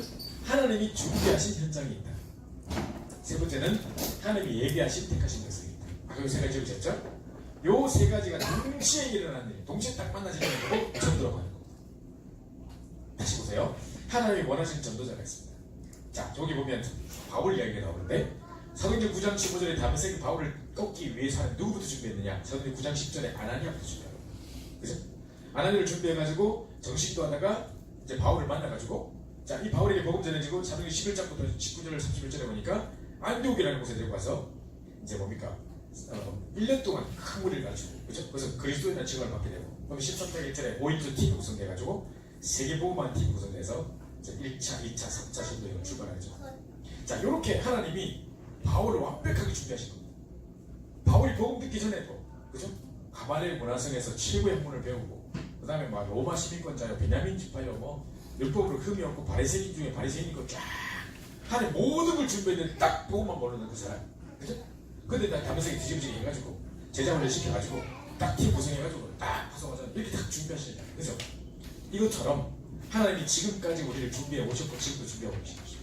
하나님이 준비하신 현장이 있다. 세 번째는 하나님이 예비하신 택하신 것이 있다. 아까 세 가지 적으셨죠? 요 세 가지가 동시에 일어나는 일, 동시에 딱 만나지는 거고 전도라고 하는 겁니다. 다시 보세요. 하나님이 원하시는 전도자가 있습니다. 자, 저기 보면 바울 이야기가 나오는데 사도행전 9장 15절에 다메섹 바울을 꺾기 위해서 누구부터 준비했느냐? 사도행전 9장 10절에 아나니아부터 준비하고 그죠? 아나니아를 준비해가지고 정식도 하다가 이제 바울을 만나가지고 자, 이 바울에게 복음 전해지고 사도행전 11장부터 19절 31절에 보니까 안디옥이라는 곳에 데리고 가서 이제 뭡니까? 1년 동안 큰 무리를 가지고 그죠? 그래서 그리스도인이라는 칭호를 받게 되고 그럼 13장 1절에 모임수 팀이 구성돼가지고 세계복음화 팀이 구성돼서 이제 1차, 2차, 3차 신도행을 출발하죠. 자, 이렇게 하나님이 바울을 완벽하게 준비하신 겁니다. 바울이 복음 듣기 전에도 그죠? 가발의 문화성에서 최고의 학문을 배우고 그 다음에 막 로마 시민권자요, 베냐민 지파요, 뭐 율법으로 흠이 없고 바리새인 중에 바리새인이 있고 쫙 하나님 모든 걸 준비했는데 딱 복음만 모르는 그 사람 그죠? 근데 나 다메섹에 뒤집어지게 해가지고 제자훈련 시켜가지고 딱 팀 구성해가지고 딱 구성하자 이렇게 딱 준비하시는 거예요. 그죠? 이것처럼 하나님이 지금까지 우리를 준비해 오셨고 지금도 준비하고 계신 것이고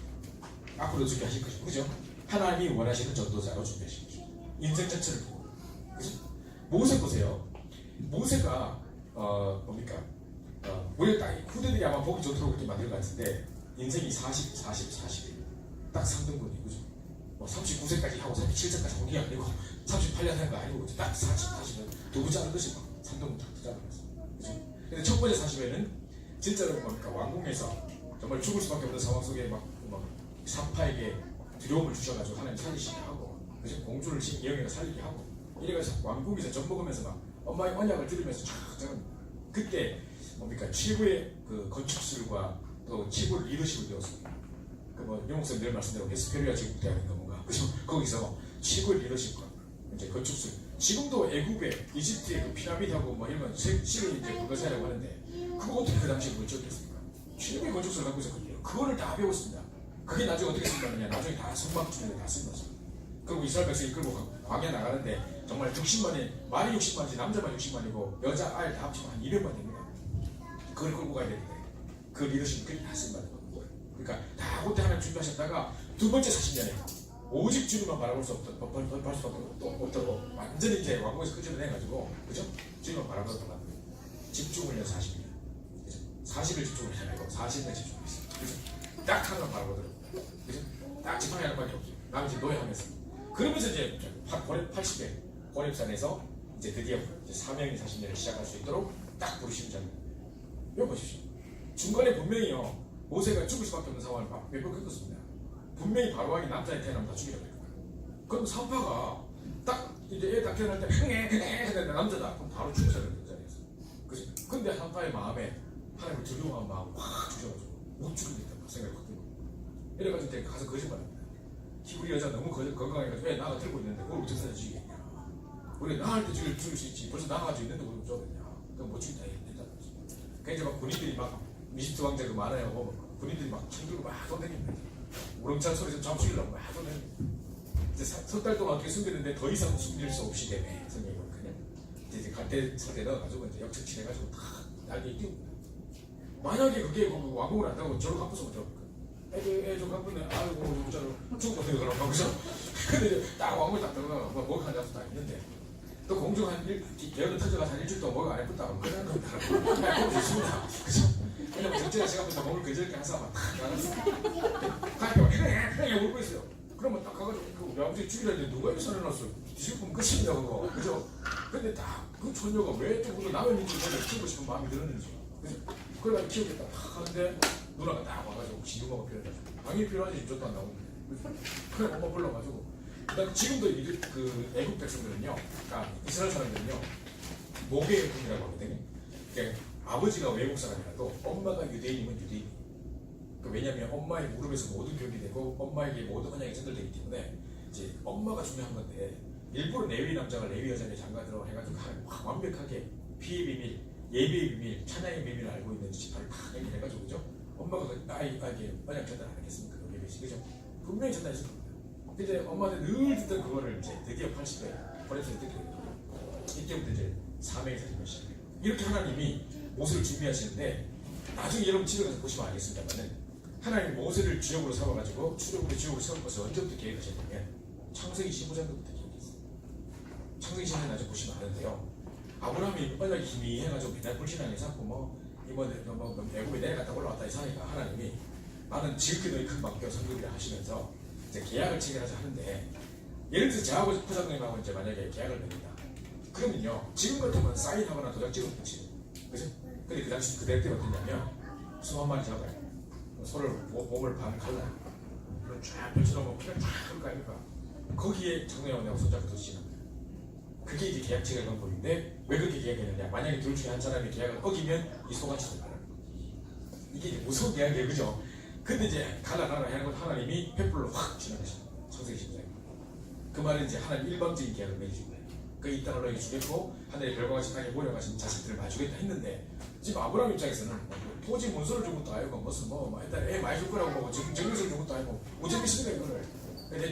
앞으로도 준비하실 것이고 그죠? 하나님이 원하시는 전도자로 준비하신 것이고 인생 전체를 보고 그죠? 모세 보세요. 모세가 뭡니까? 우리 후대들이 아마 보기 좋도록 그렇게 만든 것 같은데 인생이 40 딱 3등분이 그죠? 뭐 39세까지 하고 37세까지 하고 이게 아니고 38년 한 거 아니고 딱 40년 두부 자는 것이 막 3등분 딱 자는 거였어. 그죠? 근데 첫 번째 40에는 진짜로 뭡니까? 왕궁에서 정말 죽을 수밖에 없는 상황 속에 막 사파에게 두려움을 주셔가지고 하나님 살리시게 하고 그죠? 공주를 예언이가 살리게 하고 이래가지고 왕궁에서 젖 먹으면서 막 엄마의 언약을 들으면서 저는 그때 뭡니까? 최고의 그 건축술과 또 최고의 리더십을 배웠습니다. 그뭐 영목사님 늘 말씀대로 헤스페리아 지금 대학인가 뭔가 그래서 거기서 최고의 리더십과 이제 건축술 지금도 애국에 이집트의 그 피라미드하고 뭐 이런 시를 이제 그것이라고 하는데 그거 어떻게 그 당시에 못 지었겠습니까? 최고의 건축술을 갖고 있었거든요. 그거를 다 배웠습니다. 그게 나중에 어떻게 쓴다느냐? 나중에 다 성막중에 다 쓴 거죠. 그리고 이스라엘 백성이 끌고 광야 나가는데 정말 60만이 말이 60만이지 남자만 60만이고 여자 아이 다 합치면 한 200만 됩니다. 그걸 끌고 가야 되는데 그 리더십이 그게 다 쓴다는 거예요. 그러니까 다 그때 하나님 준비하셨다가 두 번째 40년에 오직 주님만 바라볼 수 없도록 완전히 이제 왕궁에서 끄집어내가지고 그죠? 주님만 바라보도록 만든 집중을 해서 40년 그죠? 40일 집중을 해야 되고 40년 집중을 했어요. 그죠? 딱 하나만 바라보도록 그죠? 딱 지팡이 하나밖에 없죠. 나머지 노예하면서 그러면서 이제 80대 고립산에서 이제 드디어 이제 사명의 40년을 시작할 수 있도록 딱 부르시는 자입니다. 이거 보십시오. 중간에 분명히요 모세가 죽을 수밖에 없는 상황을 몇 번 겪었습니다. 분명히 바로왕이 남자에 태어나면 다 죽이라고 했거든요. 그럼 산파가 딱 이제 애 딱 태어날 때 흥해 남자다 그럼 바로 죽으셔야 되는 거죠. 그지? 근데 한파의 마음에 하나님을 두려워하는 마음 확 주셔가지고 못 죽이겠다 생각이 확 들고 이래가지고 내가 가서 거짓말합니다. 우리 여자 너무 건강해가지고 왜 나가 들고 있는데 그걸 어떻게 죽이겠냐. 우리 나갈 때 죽일 수 있지 벌써 나가가지고 있는데 그걸 못 죽였냐. 그럼 못 죽인다 했단 말이지. 그러니까 이제 막 군인들이 막 미시트 왕자 그 만화에 보면 군인들이 막 힘들고 막 떠다닙니다. 우렁찬 소리 좀 잡수려고 막 떠다닙니다. 이제 석 달 동안 어떻게 숨겼는데 더 이상 숨길 수 없이 되네. 성경이 그냥 이제 갈대 설에 넣어가지고 이제 역적칠해가지고 다 날개 띄웁니다. 만약에 그게 왕국을 안 하고 저를 갚아서 못해요. 애저 갚은데 아이고 저를 죽은 거 되더라고 하고서 근데 이제 딱 왕국을 딱 들어가 뭐 하나 잡수 다 있는데 또 공중 한 대열을 터져가서 한 일주일 동안 뭐가 안 예쁘다고 그런 거 다 좋습니다. 그죠? 왜냐면 적재가 생각보다 몸을 그저렇게 항상 막 나갔어. 가니까 그냥 울고 있어요. 그러면 딱 가가지고 그 아버지 죽이라 했는데 누가 이 손을 놨어? 뒤집으면 끝입니다 그거. 그죠? 근데 딱 그 처녀가 왜 또 남의 민족을 키우고 싶은 마음이 들었는지. 그죠? 그래가지고 키우겠다 딱 하는데 누나가 딱 와가지고 지금하고 필요하다. 당연히 필요하지 집도 안 나오는데. 그래 엄마 불러가지고. 그다음 지금도 그 애국 백성들은요, 그러니까 이스라엘 사람들은요 모계의 분이라고 하거든요. 그러니까 아버지가 외국 사람이라도 엄마가 유대인이면 유대인. 왜냐하면 엄마의 무릎에서 모든 교육이 되고 엄마에게 모든 언약이 전달되기 때문에 이제 엄마가 중요한 건데 일부러 레위 남자가 레위 여자에게 장가들어 해가지고 완벽하게 피의 비밀, 예배의 비밀, 찬양의 비밀을 알고 있는 지파를 다 얘기해가지고 그죠? 엄마가 아이에게 언약 전달 안 하겠습니까? 예배시 그죠? 분명히 전달했을 겁니다. 근데 엄마는 늘 듣던 그거를 이제 드디어 80에 버려서 듣게 되거든요. 이때부터 이제 사명의 사진을 시작해요. 이렇게 하나님이 모세를 준비하시는데 나중에 여러분 집에 가서 보시면 알겠습니다만은 하나님 모세를 주역으로 삼아가지고 출애굽의 주역으로 세울 것을 언제부터 계획하셨냐면 창세기 15장부터 계획했어요. 창세기 15장 나중에 보시면 아는데요. 아브라함이 언약이 희미해가지고 맨날 불신앙에 잡고 뭐 이번에 애굽에 내려갔다 올라왔다 이사니까 하나님이 나는 지극히 너희 큰 맡겨 성급이라 하시면서 이제 계약을 체결하자 하는데 예를 들어서 저하고 부장님하고 이제 만약에 계약을 맺는다. 그러면요 지금 같으면 사인하거나 도장 찍으면 끝이에요. 그죠? 근데 그 당시 그때 어땠냐면 소 한 마리 잡아요. 소를 몸을 반 갈라요. 그럼 쫙 펼쳐놓으면 피가 쫙 흐를 거 아닙니까? 거기에 장로님하고 손잡고 도시납니다. 그게 이제 계약 체결 방법인데 왜 그렇게 계약했느냐? 만약에 둘 중에 한 사람이 계약을 어기면 이 소가 치는 이게 이제 무서운 계약이에요, 그죠? 근데 이제 갈라가라 하는 건 하나님이 횃불로 확 지나가십니다. 창세기 15장에. 그 말은 이제 하나님 일방적인 계약을 맺으신 거예요. 그 이 땅을 너에게 주겠고 하늘의 별과 같이 땅에 모여가신 자식들을 봐주겠다 했는데 지금 아브라함 입장에서는 토지 문서를 준 것도 아니고 무슨 뭐 일단 애 많이 줄 거라고 뭐 정리서를 준 것도 아니고 어째 믿습니까 이거를. 근데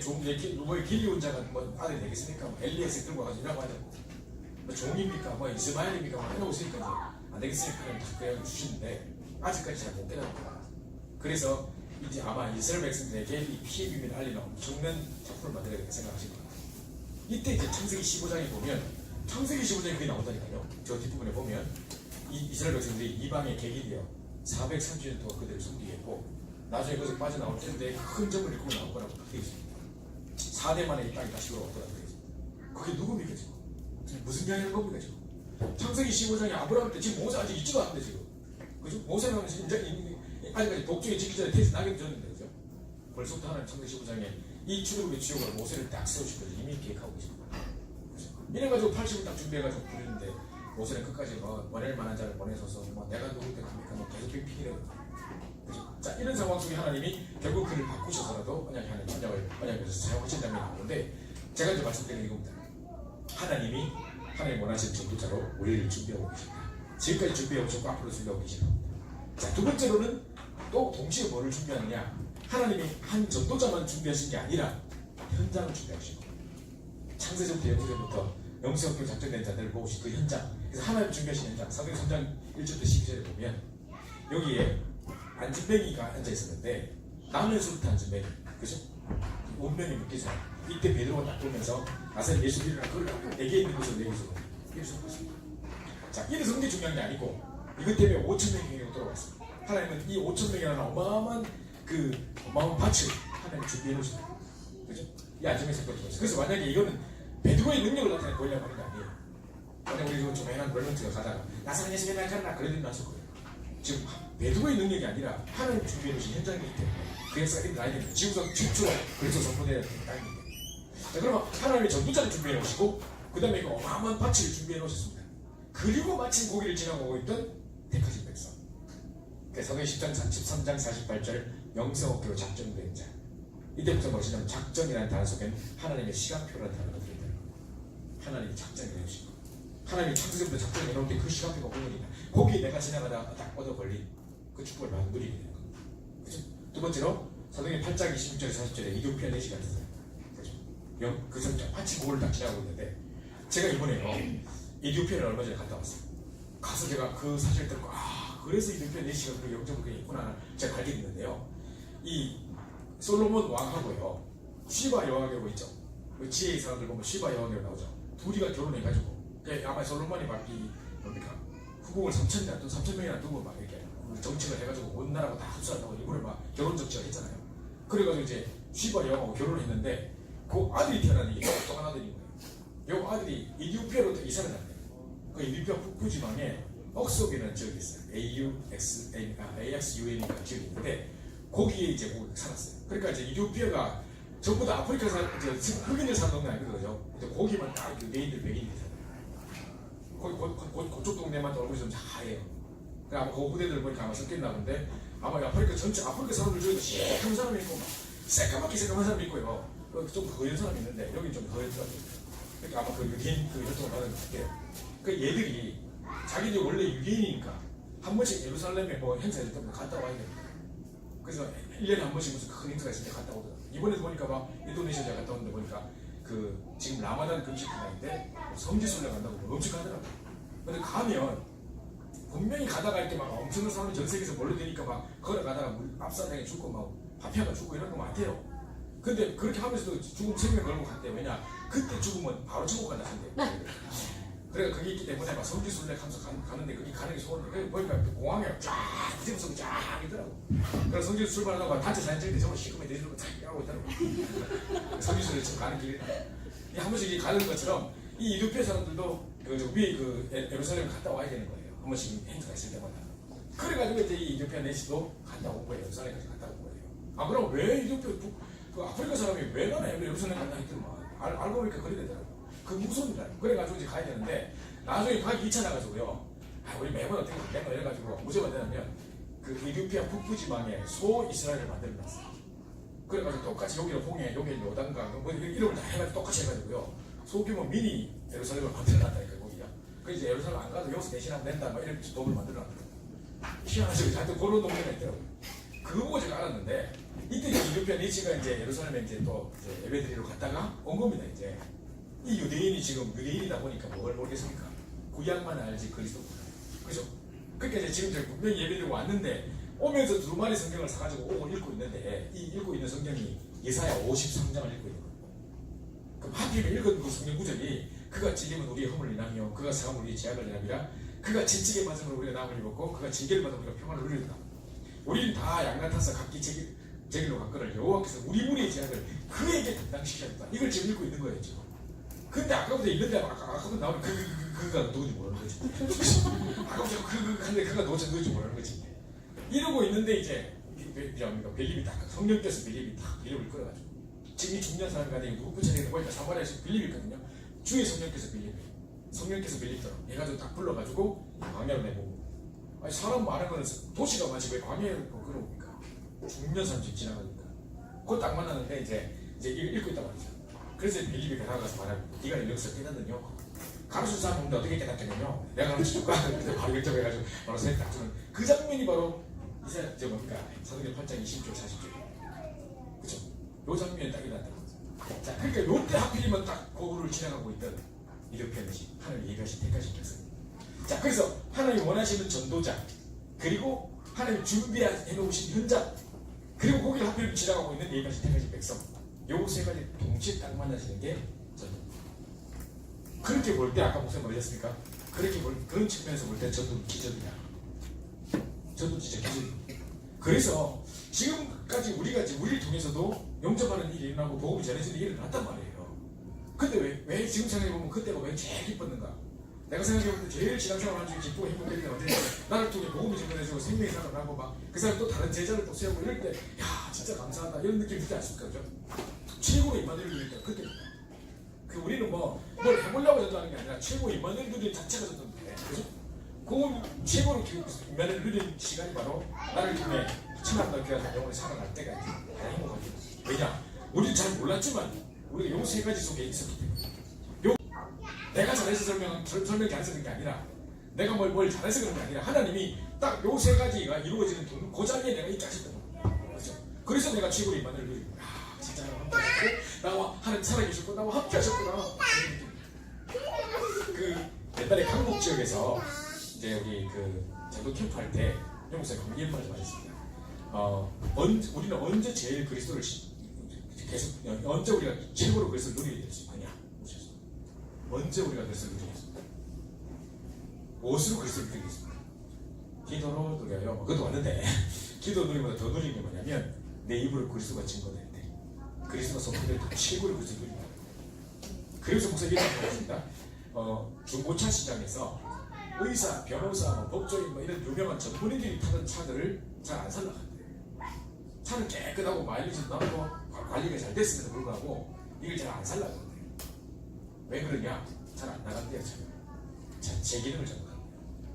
누구의 길리온 자가 뭐 아들이 되겠습니까? 뭐 엘리에서 끌고 가서 일하고 하자고 뭐 종입니까? 뭐 이스마엘입니까? 뭐 해놓고 있으니까 이제 안 되겠으니까 하나님 다 그냥 주시는데 아직까지 잘 못 깨달았구나. 그래서 이제 아마 이스라엘 백성들에게 이 피해 비밀을 알리는 엄청난 작품을 만들어야 생각하실 거예요. 이때 이제 창세기 15장에 보면 창세기 15장에 그게 나온다니까요. 저 뒷부분에 보면 이스라엘 백성들이 이방의 객이되어 430년 동안 그들을 섬기겠고 나중에 거기서 빠져나올 때인데 큰 점을 일으키고 나올 거라고 그렇게 있습니다. 4대 만에 이 땅이 다시 돌아올 거라고 그렇게 있습니다. 그게 누굽니까 지금? 무슨 이야기하는 겁니까 지금? 창세기 15장에 아브라함 때 지금 모세 아직 있지도 않는데 지금 그죠? 모세는 아직까지 독주에 지기 전에 태세 낙엽 졌는데 그죠? 벌써부터 하나님 창세기 15장에 이 출애굽의 주역으로 모세를 딱 세우실 거를 이미 계획하고 계십니다. 이래가지고 80을 딱 준비해가지고 부르는데 모세는 끝까지 뭐 원할 만한 자를 보내셔서 뭐 내가 누굴 때 합니까? 뭐 계속 핑핑이래요. 자 이런 상황 속에 하나님이 결국 그를 바꾸셔서라도 언약을 사용하신다면 나오는데 제가 이제 말씀드리는 이겁니다. 하나님이 원하시는 전도자로 우리를 준비하고 계십니다. 지금까지 준비하고 계시고 앞으로 준비하고 계십니다. 자 두 번째로는 또 동시에 뭐를 준비하느냐? 하나님이 한 전도자만 준비하신 게 아니라 현장을 준비하신 겁니다. 창세전부터 영세전부터 영세학교 작정된 자들을 모으신 그 현장. 그래서 하나님 준비하신 현장. 사도행 3장 1절부터 12절에 보면 여기에 안진뱅이가 앉아 있었는데 나면서부터 안진뱅이, 그죠? 운명이 묶이죠. 이때 베드로가 딱 보면서 나사렛 예수 믿으라 그걸 내게 있는 것을 내게 주고 이렇게 적었습니다. 자, 이래서 그게 중요한 게 아니고 이것 때문에 5,000명이 돌아왔습니다. 하나님은 이 5,000명이라는 어마어마한 밭을 하나님 준비해 놓으십니다. 그죠? 이 안진뱅이 사건을 통해서. 그래서 만약에 이거는 베드로의 능력을 나타내 보려고 하는 게 아니에요. 만약 우리 지금 조만한 롤런트가 가다가 나사렛 예수 믿으라 가라 그러든 나설 거예요. 지금 베드로의 능력이 아니라 하나님 준비해 놓으신 현장이기 때문에 그 역사가 일어나야 됩니다. 지구상 최초로 그래서 선포되어야 되는 땅입니다. 그러면 하나님이 전도자를 준비해 놓으시고 그 다음에 어마어마한 밭을 준비해 놓으셨습니다. 그리고 마침 고기를 지나가고 있던 택하신 백성. 사도행 10장 13장 48절 명성업계로 작전된 자. 이때부터 무엇이냐면 작전이라는 단어 속에는 하나님의 시간표라는 단어가 들어있다는 거예요. 하나님이 작전을 해주신 거. 하나님이 창세전부터 작전을 해놓을 때 그 시간표가 보이니까 거기에 내가 지나가다가 딱 얻어 걸린 그 축복을 많이 누리게 되는 겁니다. 그죠? 두 번째로 사도행 8장 26절에 40절에 이디오피아 내시가 있어요. 그죠? 그래서 마치 그걸 딱 지나가고 있는데 제가 이번에요 이디오피아를 얼마 전에 갔다 왔어요. 가서 제가 그 사실을 듣고 그래서 이디오피아 내시가 그 영적으로 그게 있구나 제가 알게 됐는데요. 이 솔로몬 왕하고요 시바 여왕이라고 있죠. 그 지혜의 사람들 보면 시바 여왕이라고 나오죠. 둘이가 결혼해가지고 아마 솔로몬이 막 뭡니까 후궁을 3,000명 또 3,000명이나 두고 막 이렇게 정책을 해가지고 온 나라고 다 흡수한다고 일본에 막 결혼 정책을 했잖아요. 그래가지고 이제 시바 여왕하고 결혼을 했는데 그 아들이 태어나니 똑똑한 아들인 거예요. 요 아들이 이디오피아로 이사를 갔대요. 그 이디오피아 북부 지방에 억석이라는 지역이 있어요. AXUN이가 지역이 있는데 거기에 이제 살았어요. 그러니까 이제 이디오피아가 전부 다 아프리카 흑인들 사는 동네 아니거든요. 근데 거기만 딱 유대인들 백인들이 살아요. 그쪽 동네만 얼굴이 좀 하얘요. 아마 그 부대들 보니까 아마 섞였나 본데 아마 아프리카 전체 아프리카 사람들 중에도 시커먼 사람이 있고 막 새까맣게 새까만 사람이 있고요. 좀 거연 사람이 있는데 여기 좀 거연더라고요. 그러니까 아마 그 유대인 그 혈통을 받은 것 같아요. 그 얘들이 자기들이 원래 유대인이니까 한 번씩 예루살렘에 뭐 행사할 때마다 갔다 와야 됩니다. 그래서 1년에 한 번씩 무슨 큰 행사가 있을 때 갔다 오더라고요. 이번에도 보니까 막 인도네시아 갔다 오는데 보니까 그 지금 라마단 금식 기간인데 성지순례 간다고 멈칫하더라고요. 근데 가면 분명히 가다가 이렇게 막 엄청난 사람이 전 세계에서 몰려드니까 막 걸어가다가 앞사장에 죽고 막 파피아가 죽고 이런 거 많대요. 근데 그렇게 하면서도 죽음 책임을 걸고 갔대요. 왜냐 그때 죽으면 바로 천국 간다 한대요. 그래서 그게 있기 때문에 막 성지순례 하면서 가는데 그게 가는 게 소원인데 보니까 공항에 쫙 뒤집어서 쫙 있더라고. 그래서 성지순례 출발하다가 단체 사진 찍는데 저거 시커멓게 내리고 쫙 하고 있더라고. 성지순례 지금 가는 길이다. 한 번씩 가는 것처럼 이 이디오피아 사람들도 그 위에 그 예루살렘 갔다 와야 되는 거예요. 한 번씩 행사가 있을 때마다. 그래가지고 이제 이 이디오피아 내시도 갔다 온 거예요. 예루살렘까지 갔다 온 거예요. 그럼 왜 이디오피아 그 아프리카 사람이 왜 가나요? 예루살렘 간다 했더만 알고 보니까 그래 되더라고. 그 무서운다. 그래가지고 이제 가야 되는데 나중에 가기 귀찮아가지고요. 우리 매번 어떻게 된다 이래가지고 무슨 말이냐면 그 이디오피아 북부 지방에 소 이스라엘을 만들어놨어요. 그래가지고 똑같이 여기를 홍해, 여기를 요단강 뭐 이름을 다 해가지고 똑같이 해가지고요. 소규모 미니 예루살렘을 만들어놨다니까 거기가. 그래서 이제 예루살렘 안 가도 여기서 대신하면 된다 막 이렇게 도움을 만들어놨거든요. 희한하죠. 하여튼 그런 동네가 있더라고요. 그거 보고 제가 알았는데 이때 이디오피아 내시가 이제 예루살렘에 이제 또 이제 예배드리러 갔다가 온 겁니다. 이제 이 유대인이 지금 유대인이다 보니까 뭘 모르겠습니까? 구약만 알지 그리스도구나. 그죠? 그러니까 이제 지금 저희 분명히 예배드리고 왔는데 오면서 두 마리 성경을 사가지고 오고 읽고 있는데 이 읽고 있는 성경이 예사야 53장을 읽고 있는 거예요. 그럼 하필 읽은 그 성경 구절이 그가 찔림은 우리의 허물을 인하며 그가 상함은 우리의 죄악을 인함이라 그가 진직에 맞음으로 우리가 나음을 입었고 그가 징계를 받음으로 우리가 평안을 누리리라. 우리는 다 양같아서 각기 제길로 갔거늘 여호와께서 우리 무리의 죄악을 그에게 담당시켰다. 이걸 지금 읽고 있는 거예요 지금. 근데 아까부터 있는데 아까부터 나오는 그가 누군지 모르는 거지. 아까부터 근데 그가 누군지 모르는 거지. 이러고 있는데 이제 빌립이 딱 성령께서 빌립이 딱 빌립을 끌어가지고 지금 이 중년 사람이 가는데 누구 부처님이 보니까 사마리아에서 빌립이 있거든요. 주의 성령께서 빌립더라. 해가지고 딱 불러가지고 광야로 내보고. 아니 사람 많은 거는 도시가 마치 왜 광야로 끌어옵니까? 중년 사람 집 지나가니까. 그거 딱 만났는데 이제 읽고 있단 말이죠. 그래서 빌립이 가서 말하고 네가 여기서 깨닫느냐? 가르쳐 사람 보는데 어떻게 깨닫겠느냐? 내가 가르쳐줄까? 그래서 바로 결정해가지고 바로 세례 딱 주는 그 장면이 바로 이사야 뭡니까? 사도행 8장 20절 40절. 그쵸? 요 장면이 딱 일어났다고. 자, 그러니까 요때 하필이면 딱 거구를 지나가고 있던 이디오피아 내시 하나님 예비하신 택하신 백성. 자, 그래서 하나님 원하시는 전도자 그리고 하나님 준비해 놓으신 현장 그리고 거기를 하필 지나가고 있는 예비하신 택하신 백성. 요 세 가지 동시에 딱 만나시는 게 전도. 그렇게 볼 때 아까 목사님 말했습니까? 그런 측면에서 볼 때 전도는 기적이야. 전도 진짜 기적이야. 그래서 지금까지 우리를 통해서도 영접하는 일이 일어나고 복음이 전해지는 일이 일어났단 말이에요. 근데 왜 지금 생각해보면 그때가 왜 제일 기뻤는가? 내가 생각해볼 때 제일 신앙생활 중에 기쁘고 행복할 때가 언제냐? 나를 통해 복음이 전해지고 생명이 살아나고 막 그 사람 또 다른 제자를 또 세우고 이럴 때 야 진짜 감사하다 이런 느낌 들지 않습니까? 그죠? 최고로 임마누엘 누릴 때 그때입니다. 우리는 뭘 해보려고 전도하는 게 아니라 최고 임마누엘 누리는 자체가 전도인데 그 최고로 인간을 누린 시간이 바로 나를 통해 천한다 귀한 영혼을 살아갈 때가 다행인 거거든요. 왜냐? 우리는 잘 몰랐지만 우리가 요 세 가지 속에 있었기 때문에 내가 잘해서 설명 잘해서 그런 게 아니라 내가 뭘 잘해서 그런 게 아니라 하나님이 딱 요 세 가지가 이루어지는 그 자리에 내가 있게 하셨던 거예요. 그렇죠? 그래서 내가 최고로 인간을 누리고 진짜 나와 하나님 살아계셨고 나와 함께 하셨구나. 그 옛날에 강북 지역에서 이제 우리 그 전도 캠프 할 때 영국사에 이런 말을 말했습니다. 우리는 언제 제일 그리스도를 계속 언제 우리가 최고로 그리스도를 누리게 될 수 있느냐? 언제 우리가 그리스도를 누리겠습니까? 무엇으로 그리스도를 누리겠습니까? 기도로 누려요. 그것도 왔는데 기도 누리보다 더 누리는 게 뭐냐면 내 입으로 그리스도가 증거될 때 그리스도가 선포될 때 최고로 그리스도를 누립니다. 그래서 목사 이런 말 했습니다. 중고차 시장에서 의사, 변호사, 법조인 이런 유명한 전문인들이 타던 차들을 잘 안 살라간대요. 차는 깨끗하고 마일리지도 나고 관리가 잘 됐음에도 불구하고 이걸 잘 안 살라간대요. 왜 그러냐? 잘 안 나간대요. 제 기능을 잘못한대요.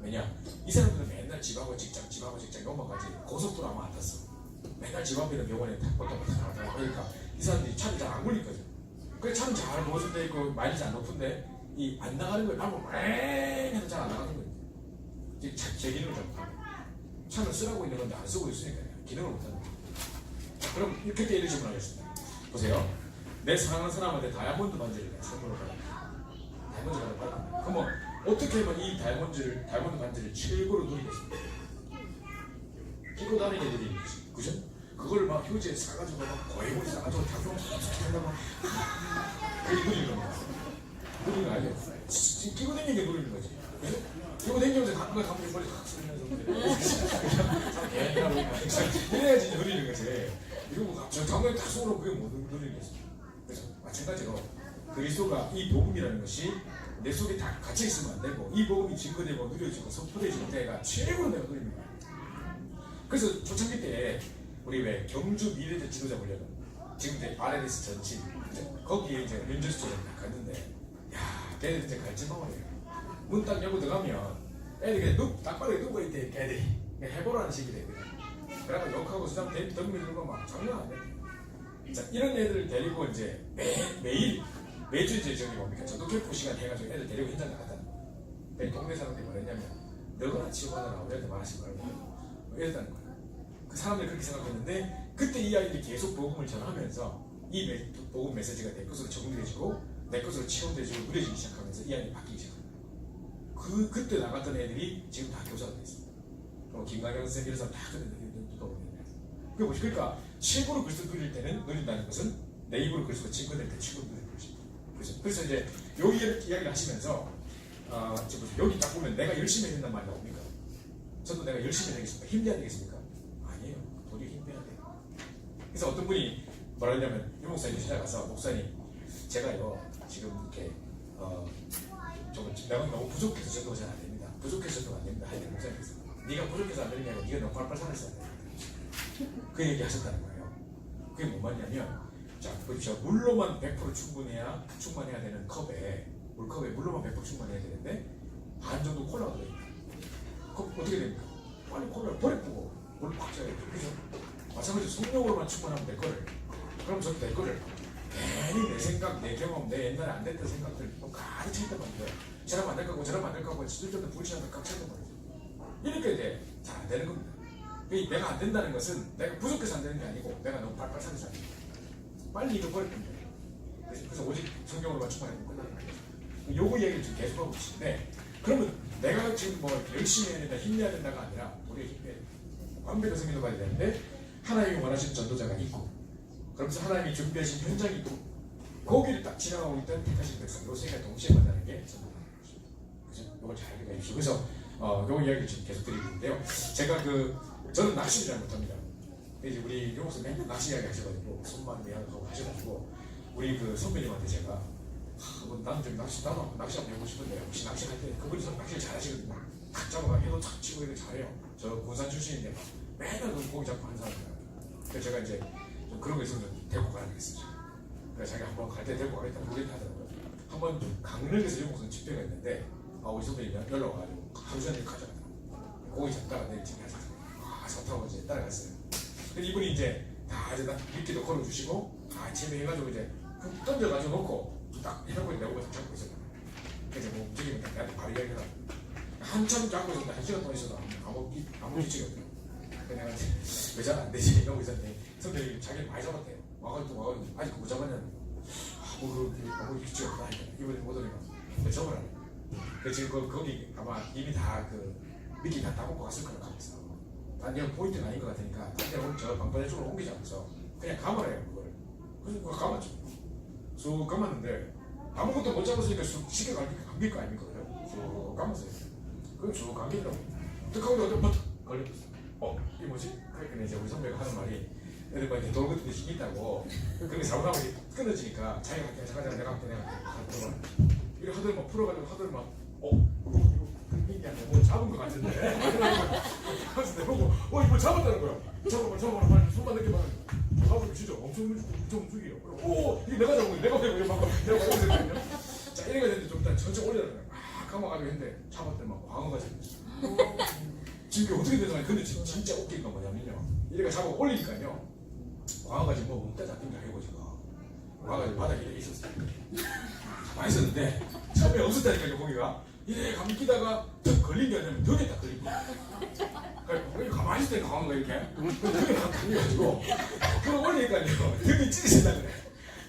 왜냐? 이 사람들은 맨날 집하고 직장 요만까지 고속도로 아마 안 탔어. 맨날 집 앞에 있는 병원에 보통 그러니까 이 사람들이 차를 잘 안 굴리거든. 그래서 차는 잘 보존돼 있고 마일리지 안 높은데 이 안 나가는 거예요. 나고 왱 해서 잘 안 나가는 거예요. 제 기능을 잘못하는 거예요. 차는 쓰라고 있는 건데 안 쓰고 있으니까 기능을 못하는 거예요. 그럼 이렇게 이런 질문 하겠습니다. 보세요. 내 사랑하는 사람한테 다이아몬드 반지를 선물로 받았다. 다이아몬드 받았다. 그럼 어떻게 하면 이 다이아몬드 반지를 최고로 누리겠습니까? 끼고 다니게 누리는 거지. 그죠? 그걸 막 휴지에 싸가지고 막 고해물에 싸가지고 닭으로 막 그게 누리는 겁니다. 누리는 거 아니에요. 지금 끼고 다니는 게 누리는 거지. 그죠? 끼고 다니면서 가끔가다 감독이 머리 확 쓰면서 이래야지 누리는 거지. 이거 저 당연히 다 속으로 그게 못 누리는 거지. 그래서 마찬가지로 그리스도가 이 복음이라는 것이 내 속에 다 갇혀 있으면 안 되고 이 복음이 증거되고 누려지고 선포되질 때가 최고로 내가 누립니다. 그래서 초창기 때 우리 왜 경주 미래대 지도자 훈련은 지금 이제 RLS 전진 거기에 이제 연주수처럼 갔는데 야 걔들 이제 갈증망을 해요. 문 딱 열고 들어가면 애들이 그냥 딱바닥에 누워 있대. 걔들이 해보라는 식이 되거든. 그러고 욕하고 수장 덤밀 들고 막 장난 안 돼. 자 이런 애들을 데리고 이제 매주 이제 저기 뭡니까 저도 캠프 시간 해가지고 애들 데리고 현장 나갔다. 동네 사람들이 뭐랬냐면 너거나 치워가느라 우리한테 말하지 말고 이랬다는 거야. 그 사람들이 그렇게 생각했는데 그때 이 아이들이 계속 복음을 전하면서 이 복음 메시지가 내 것으로 정리해지고 내 것으로 체험되지고 누려지기 시작하면서 이 아이들이 바뀌기 시작합니다. 그때 나갔던 애들이 지금 다 교사가 됐습니다. 김강현 선생님 이런 사람 다 그러니까 최고로 그리스도 누릴 때는 누린다는 것은 내 입으로 그리스도가 증거될 때 최고로 누리는 것입니다. 그래서 이제 여기 이야기를 하시면서 여기 딱 보면 내가 열심히 해야 된다는 말이 나옵니까? 저도 내가 열심히 해야 되겠습니까? 힘내야 되겠습니까? 아니에요. 도저히 힘내야 돼요. 그래서 어떤 분이 뭐라 했냐면 유 목사님 찾아가서 목사님 제가요 지금 이렇게 내가 너무 부족해서 저도 잘 안 됩니다. 부족해서 저도 안 됩니다. 하여튼 목사님께서 네가 부족해서 안 되는 게 아니라 네가 너무 빨빨 살아서 안 됩니다. 그 얘기 하셨다는 거예요. 그게 뭔 말이냐면 자 보십시오. 물로만 100% 충만해야 되는 컵에 물컵에 물로만 100% 충만해야 되는데 반 정도 콜라가 들어있다. 그럼 어떻게 됩니까? 빨리 콜라를 버리고 물을 팍 짜야 되죠. 그죠? 마찬가지로 성령으로만 충만하면 될 거를 그럼 저도 될 거를 괜히 내 생각, 내 경험, 내 옛날에 안 됐던 생각들 가득 차 있단 말이에요. 저러면 안 될 거고 저러면 안 될 거고 쓸데없는 불신하면 꽉 차있단 말이죠. 이렇게 이제 잘 안 되는 겁니다. 내가 안 된다는 것은 내가 부족해서 안 되는 게 아니고 내가 너무 빨빨 살아서 안 됩니다. 빨리 이거 버릴 겁니다. 그래서 오직 성경으로만 충만하면 끝나는 거예요. 요거 얘기를 지금 계속하고 계시는데 그러면 내가 지금 뭐 열심히 해야 된다, 힘내야 된다가 아니라 우리가 힘내야 된다. 완벽한 승리도 가야 되는데 하나님이 원하시는 전도자가 있고 그러면서 하나님이 준비하신 현장이 있고 거기를 딱 지나가고 있던 택하신 백성 요 세 가지 동시에 만나는 게 전도자인 것입니다. 그래서 이걸 잘 이해해 주시고 그래서 요 이야기를 지금 계속 드리고 있는데요. 제가 저는 낚시를 잘 못합니다. 이제 우리 용호선 맨날 낚시 이야기 하셔가지고 손만 내하고 하셔가지고 우리 그 선배님한테 제가 나는 좀 나도 낚시 한번 해보고 싶은데 혹시 낚시할 때 그분이 낚시를 잘하시거든요. 탁 잡아가 해도 탁 치고 이렇게 잘해요. 저 군산 출신인데 맨날 그 고기 잡고 하는 사람이에요. 그래서 제가 이제 좀 그런 거 있으면 좀 데리고 가라 그랬어요. 그래서 자기가 한번 갈 때 데리고 가겠다 모르겠다 하더라고요. 한번 강릉에서 용호선 집회가 있는데 우리 선배님이 연락 와가지고 하루 전에 가자. 고기 잡다가 내일 집에 가자. 아, 좋다고 이제 따라갔어요. 근데 이분이 이제 다 이제 미끼도 걸어주시고 아침에 해가지고 이제 훅 던져가지고 놓고 딱 이러고 내가 오고 잡고 있었다. 그래서 뭐 움직이면 나한테 바로 이야기하라. 한참 잡고 있었는데 1시간 동안 있어도 아무 규칙이 없더라고. 그래서 내가 왜 잘 안 되지? 이러고 있었는데 선생님이 자기를 많이 잡았대요. 와가지고 아직 못 잡았냐고. 아무 규칙이 없다 하니까 이번에 못 오니까 접으라고. 그래서 지금 거기 아마 이미 다 미끼 다 따먹고 갔을 거라고 하면서 난 이건 포인트가 아닌 것 같으니까 저 방파제 쪽으로 옮기지 않아서 그냥 감으래요 그거를. 그래서 그거 감았죠. 쑥 감았는데 아무것도 못 잡았으니까 쑥 쉽게 감길 거 아닙니까? 쑥 감았어요. 그럼 쑥 감기더라고. 득하고 어디 걸렸어. 이게 뭐지? 그러니까 이제 우리 선배가 하는 말이 애들 막 이렇게 돌 같은 데 있다고 그렇게 잘못하면 이렇게 끊어지니까 자기가 할게 잠깐 내가 할게 이렇게 하들 막 풀어가지고 하들 막 이거 끊기냐 뭐 잡은 것 같은데 그래서 내가 보고 이거 잡았다는 거야. 잡아봐 빨리 손만 느껴봐. 잡으면 진짜 엄청 움직여. 이게 내가 잡은 거야. 내가 내가 잡았거든요. 자 이래가 됐는데 좀 일단 천천히 올려라. 감아가지고 했는데 잡았더니 막 광어가 생겼어. 지금 어떻게 되잖아요. 근데 진짜 웃긴 건 뭐냐면요. 이래가 잡아 올리니까요. 광어가 지금 뭐 먹다 잡힌 게 아니고 지금 광어가 바닥에 이렇게 있었어요. 가만히 있었는데 처음에 없었다니까요. 거기가 이래 감기다가 턱 걸린 게 아니면 턱에 딱 걸린 거야. 그러니까 가만히 있을 때 광어가 이렇게 턱에 딱 걸려가지고 그걸 올리니까요. 등이 찢어진다 그래.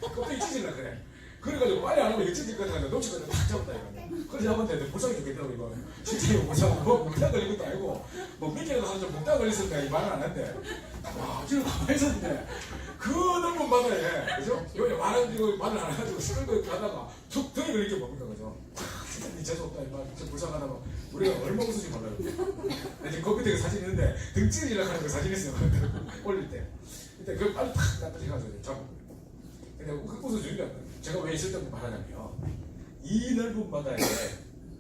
껍데기 찢어진다 그래. 그래가지고 빨리 안 하면 이거 찢을 것 같아가지고 놓칠 것 같아 딱 잡았다 이거. 그래서 잡았는데 불쌍히 죽겠다고 이거. 실제 이거 못 잡고 목당 걸린 것도 아니고 뭐 미끼라도 하나 좀 목당 걸렸을 때 말은 안 했는데 와 지금 가만히 있었는데 그 넓은 바다에 그죠? 여기 말을 안 해가지고 시끌고 가다가 툭 등에 걸린 게 뭡니까 그죠? 진짜 니 재수없다 이말 진짜 불쌍하다 우리가 얼마 웃을지 몰라요. 지금 거기에 사진 있는데 등 찌르려고 하는 그 사진 있어요. 올릴 때 그때 그걸 빨리 탁 해가지고 잡고 근데 웃어주는 게 제가 왜 있을 때 말하냐면 이 넓은 바다에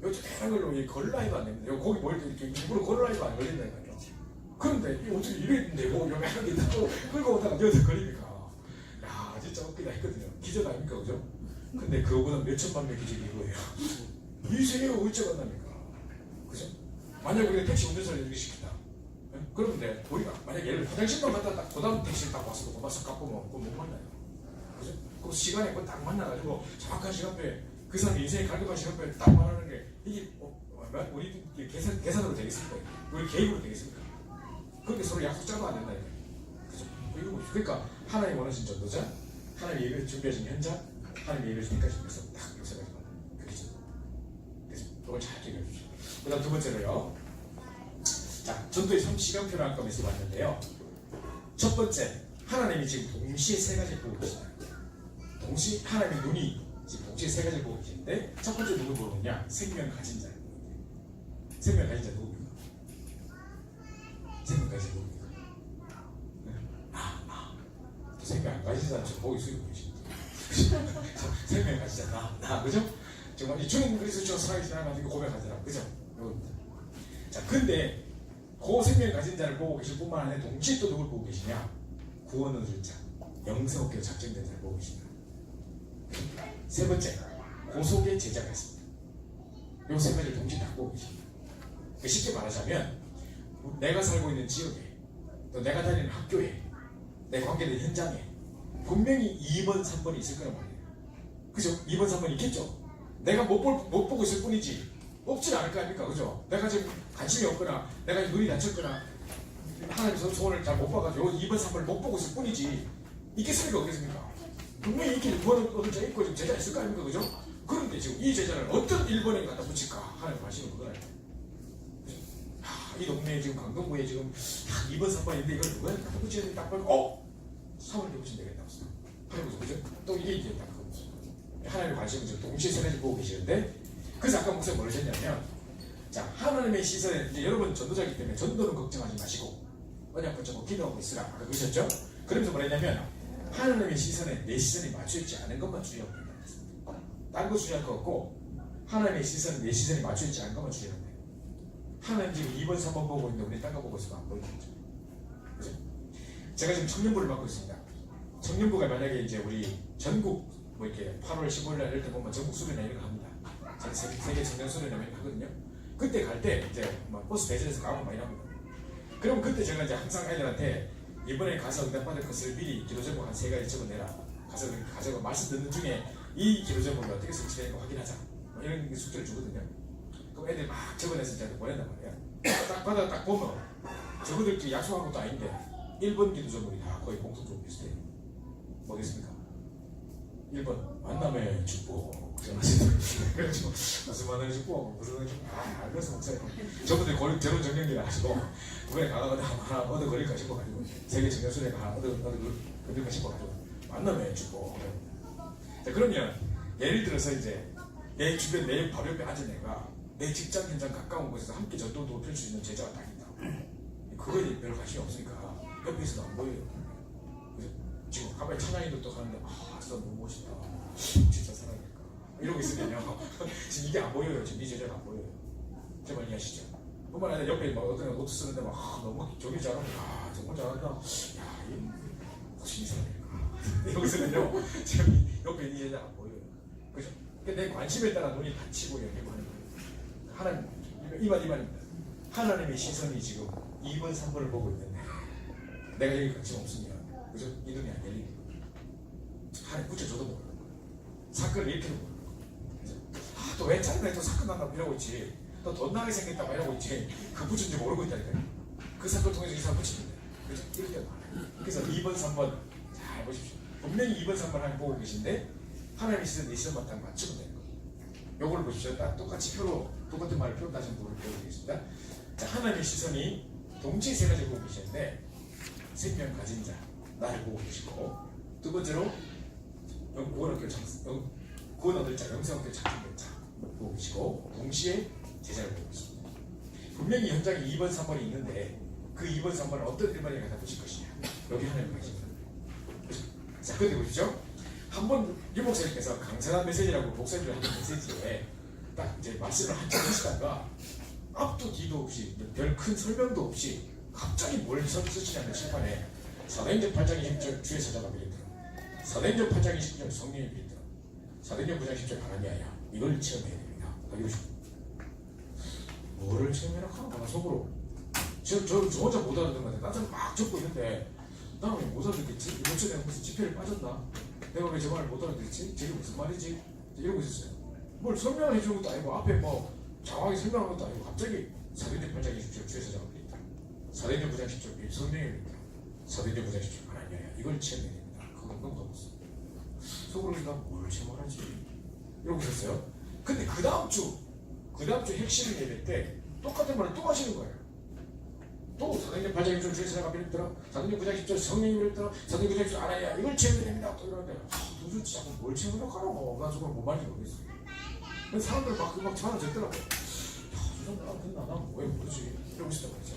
요 조그만 걸로 걸라이도 안 됩니다. 고기 먹을 때 이렇게 일부러 걸라이도 안 걸린다니까요. 그런데 이 어떻게 이랬는데 뭐 요만하게 또 끌고 오다가 여기서 걸리니까 야 진짜 웃기다 했거든요. 기적 아닙니까 그죠? 근데 그거보다 몇천만 명 기적이 이거예요. 이 세계가 어찌 간답니까? 그죠? 만약 우리가 택시 운전사를 이렇게 시킨다. 그런데 우리가 만약 예를 들어 화장실만 갔다 딱 그 다음 택시를 딱 와서 고마서 깎고 먹고 못 만나요. 그죠? 그 시간에 딱 만나가지고 정확한 시간표에 그 사람 인생의 갈급한 시간표에 딱 말하는 게 이게 우리 계산으로 되겠습니까? 우리 계획으로 되겠습니까? 그렇게 서로 약속 짜도 안 된다니까. 그죠? 그러니까 하나님 원하신 전도자, 하나님 예배를 준비하신 현장, 하나님 예배를 준비까지 해서 딱 요새까지 그렇죠. 그래서 이걸 잘 기억해 주십시오. 그 다음 두 번째로요. 자, 전도의 3시간표를 한 건에서 봤는데요. 첫 번째, 하나님이 지금 동시에 세 가지를 보고 계시다. 동시에 하나님의 눈이 지금 동시에 세 가지를 보고 계시는데 첫 번째 누구 보느냐? 생명 가진 자. 생명 가진 자 누굽니까? 생명 가진 자 누굽니까? 또 생명 안 가진 자는 지금 보기 숙이고 계십니다. 생명 가진 자 나 그죠? 정말 이 주님 그리스도처럼 살아계신 하나님 고백하더라. 그죠? 요겁니다. 자, 근데 그 생명 가진 자를 보고 계실 뿐만 아니라 동시에 또 누굴 보고 계시냐? 구원을 얻을 자, 영생 얻기로 작정된 자를 보고 계십니다. 세 번째, 고속의 제자가 있습니다. 이 세 가지를 동시에 다 보고 계십니다. 쉽게 말하자면 내가 살고 있는 지역에 또 내가 다니는 학교에 내 관계된 현장에 분명히 2번, 3번이 있을 거란 말이에요. 그죠? 2번, 3번이 있겠죠? 내가 못 보고 있을 뿐이지 없진 않을 거 아닙니까? 그죠? 내가 지금 관심이 없거나 내가 눈이 다쳤거나 하나님의 소원을 잘 못 봐가지고 2번, 3번을 못 보고 있을 뿐이지 있겠습니까? 없겠습니까? 분명히 있긴 2번은 얻을 자 있고 지금 제자 있을 거 아닙니까? 그죠? 그런데 지금 이 제자를 어떤 1번에 갖다 붙일까 하는 관심은 그거예요. 이 동네에 지금 강동구에 지금 2번, 3번인데 이걸 누가 갖다 붙여야 돼? 딱 보니까 사원을 붙이면 되겠다. 하는 거죠. 그죠? 또 이게 이제 딱 그거죠. 하나님의 관심은 지금 동시에 세 가지 보고 계시는데 그래서 아까 목사님 뭘 하셨냐면 자, 하나님의 시선에 이제 여러분 전도자이기 때문에 전도는 걱정하지 마시고 언약 붙잡고 기도하고 있으라 아까 그러셨죠? 그러면서 뭐랬냐면 하나님의 시선에 내 시선이 맞춰있지 않은 것만 주의하고 된다. 다른 거 주의할 거 없고 하나님의 시선에 내 시선이 맞춰있지 않은 것만 주의하면 돼요. 하나님 지금 2번, 3번 보고 있는데 우리 딴 거 보고 있으면 안 보이겠죠. 그죠? 제가 지금 청년부를 맡고 있습니다. 청년부가 만약에 이제 우리 전국 뭐 이렇게 8월 15일 날 이럴 때 보면 전국 수련회 이런 거 합니다. 세계 청년 수련회 이런 거 하거든요. 그때 갈 때 이제 막 버스 대전에서 가고 많이 합니다. 그러면 그때 제가 이제 항상 애들한테 이번에 가서 응답받을 것을 미리 기도 제목 한 3가지 적어내라. 가서 말씀 듣는 중에 이 기도 제목이 어떻게 설치되는가 확인하자. 뭐 이런 숙제를 주거든요. 그럼 애들 막 적어내서 저한테 보낸단 말이에요. 딱 받아 딱 보면 저거들끼리 약속한 것도 아닌데 1번 기도 제목이 다 거의 공통적으로 비슷해요. 뭐겠습니까? 1번 만남의 축복. 그래가지고 무슨 만남의 축복, 무슨 만남의 축복. 알면서 목사님 저분들 결혼 정경기를 하시고 그번에 가다가 하나 얻어 걸릴까 싶어가지고 세계 정경순회가 하나 얻어 걸릴까 싶어가지고 만남의 축복. 자, 그러면 예를 들어서 이제 내 주변 내 바로 옆에 앉은 애가 내 직장 현장 가까운 곳에서 함께 전도도 펼 수 있는 제자가 딱 있다. 그거에 별 관심이 없으니까 옆에 있어도 안 보여요. 그래서 지금 가만히 찬양이도 또 하는데 진짜 너무 멋있다. 진짜 사랑일까 이러고 있으면요. 지금 이게 안 보여요. 지금 이 제자가 안 보여요. 제발 이해하시죠? 뿐만 아니라 옆에 막 어떤 노트 쓰는데 막 너무 저기 잘하면 정말 잘한다. 야, 혹시 이 사람일까 이러고 있으면요. 지금 옆에 이 제자가 안 보여요. 그죠? 내 관심에 따라 눈이 닫히고 연결하는 거예요. 하나님, 이말입니다. 하나님의 시선이 지금 2번, 3번을 보고 있는데 내가 여기 관심 없으면 그죠? 이 눈이 안 열리는 거예요. 하나님 붙여줘도 모르는 거예요. 사건을 일으켜도 모르는 거예요. 또 왜 짜증나게 또 사건 난다고 이러고 있지, 또 돈 나게 생겼다고 이러고 있지, 그 붙인지 모르고 있다니까요. 그 사건을 통해서 이 사람 붙이는데 그죠? 이럴 때도 많아요. 그래서 2번, 3번 잘 보십시오. 분명히 2번, 3번 하나님 보고 계신데 하나님의 시선, 내 시선만 딱 맞추면 되는 거예요. 요걸 보십시오. 딱 똑같이 표로 똑같은 말을 표로 다시 한번 보여드리겠습니다. 자, 하나님의 시선이 동시에 3가지 보고 계시는데 생명 가진 자, 나를 보고 계시고, 두 번째로 구원 얻을 자, 영생 얻을 작정된 자 보고 계시고, 동시에 제자를 보고 계십니다. 분명히 현장에 2번, 3번이 있는데 그 2번, 3번을 어떤 일만에 갖다 붙일 것이냐, 여기 하나님 계십니다. 자, 그런데 보시죠. 한번 유 목사님께서 강선한 메시지라고 목사님들 하는 메시지에 딱 이제 말씀을 한참 하시다가 앞도 뒤도 없이 별 큰 설명도 없이 갑자기 뭘 쓰시냐면 심판에 사도행전 8장 20절 주의 사자가 빌리더라, 사도행전 8장 20절 성령이 빌리더라, 사도행전 9장 10절 하나님이야. 이걸 체험해야 됩니다. 뭐를 체험해라 하나 속으로 저 혼자 못 알아듣는 건데 나는 막 적고 있는데 나는 왜 못 알아듣겠지? 이번 주에 내가 무슨 지폐를 빠졌나? 내가 왜 저 말을 못 알아듣지? 저게 무슨 말이지? 이러고 있었어요. 뭘 설명을 해주는 것도 아니고 앞에 뭐 장황하게 설명한 것도 아니고 갑자기 사도행전 8장 20절 주의 사자가 빌린다, 사도행전 9장 10절 성령이 빌린다, 사도행전 9장 10절 하나님이야. 이걸 체험해야 됩니다. 그건 너무 없어. 속으로 내가 뭘 체험하지? 이러고 있었어요. 근데 그 다음 주 핵심 예배 때 똑같은 말을 또 하시는 거예요. 또 사도행전 8장 1절 주의 사자가 빌렸더라, 사도행전 9장 10절 성령이 빌렸더라, 사도행전 9장 10절 알아야 이걸 체험해야 됩니다. 또 이러는데 도대체 자꾸 뭘 체험하려고 하라고 나 정말 못 말인지 모르겠어요. 근데 사람들 막 전화 줬더라고요. 저 사람 됐나? 난 왜 모르지? 이러고 있었단 말이죠.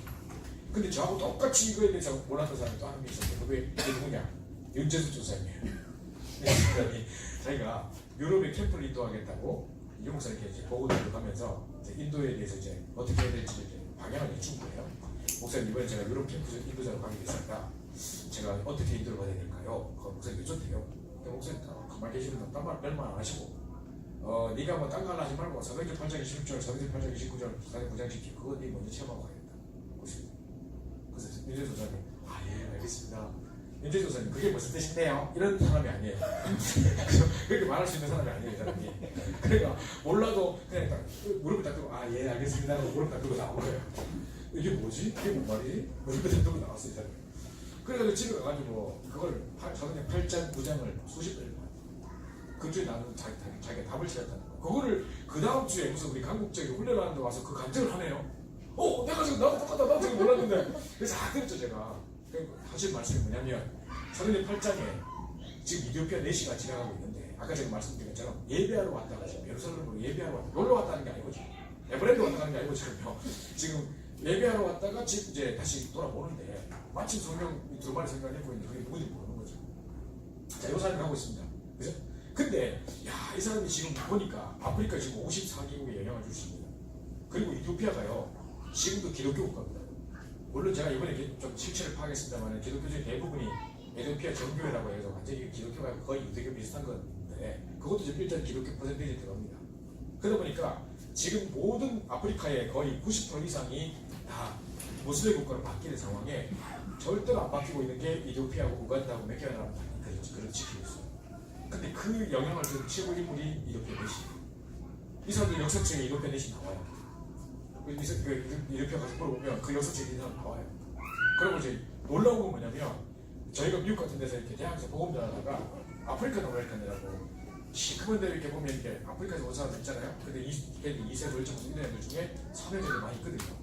근데 저하고 똑같이 이거에 대해서 몰랐던 사람이 또 한 명 있었어요. 그게 누구냐? 윤재수 조사님이에요. 자기가 유럽에 캠프를 인도하겠다고 이 목사님께 이제 보고를 가면서 인도에 대해서 이제 어떻게 해야 될지 이제 방향을 준 거예요. 목사님, 이번에 제가 유럽 캠프 인도자로 가게 됐습니다. 제가 어떻게 인도를 받아야 될까요? 그 목사님 여쭤대요. 목사님 가만히 계시면 딴 말 별말 안 하시고, 네가 뭐 딴 거 하지 말고 사도행전 8장 20절, 사도행전 8장 29절, 사도행전 9장 10절 그거 네 먼저 체험하고 가야겠다. 그래서 윤재 조사님, 예 알겠습니다. 윤재 조사님 그게 무슨 뜻인데요? 이런 사람이 아니에요. 그렇게 말할 수 있는 사람이 아니에요, 이 사람이. 그러니까 몰라도 그냥 딱 무릎을 딱 들고 예 알겠습니다 하고 무릎 딱 들고 나온 거예요. 이게 뭐지? 이게 뭔 말이지? 무릎을 딱 들고 나왔어요, 이 사람이. 그래가지고 집에 가가지고 그걸 사도행전 8장 9장을 수십 번을 봤어요. 그 주에 나는 자기가 답을 찾았다는 거야. 그거를 그 다음 주에 무슨 우리 강국적인 훈련하는데 와서 그 간증을 하네요. 내가 지금 나도 똑같다. 나도 지금 몰랐는데. 그래서 그랬죠 제가. 하실 말씀이 뭐냐면 사도행전 8장에 지금 이디오피아 4시가 지나가고 있는데 아까 제가 말씀드린 것처럼 예배하러 왔다가 지금 예루살렘으로 예배하러 왔다. 놀러 왔다는 게 아니고 지금 에버랜드 왔다는 게 아니고 지금 예배하러 왔다가 지금 이제 다시 돌아오는데 마침 성령 두 마리 성경을 읽고 있는데 그게 누군지 모르는 거죠. 자, 이 사람이 하고 있습니다. 그죠? 근데 이 사람이 지금 보니까 아프리카 지금 54개국에 영향을 주십니다. 그리고 이디오피아가요 지금도 기독교 국가입니다. 물론 제가 이번에 좀 실체를 파악했습니다만 기독교적인 대부분이 이디오피아 정교회라고 해서 완전히 기독교가 거의 유대교 비슷한 건데 그것도 지금 일단 기독교 퍼센테이지 들어갑니다. 그러다 보니까 지금 모든 아프리카의 거의 90% 이상이 다 무슬림 국가로 바뀌는 상황에 절대로 안 바뀌고 있는 게 이디오피아하고 우간다하고 몇 개가 나라면 그걸 지키고 있어요. 근데 그 영향을 준 최고 인물이 이디오피아 내시. 이 사람들 역사책에 이디오피아 내시 나와요. 이디오피아 가서 보면 그 역사책에 이 사람 나와요. 그리고 이제 놀라운 건 뭐냐면 저희가 미국 같은 데서 이렇게 대학에서 보험 전하다가 아프리칸 아메리칸이라고 시커먼데 이렇게 보면 이렇게 아프리카에서 온 사람들 있잖아요. 근데 이세 돌정 이런 애들 중에 사명제들 많이 있거든요.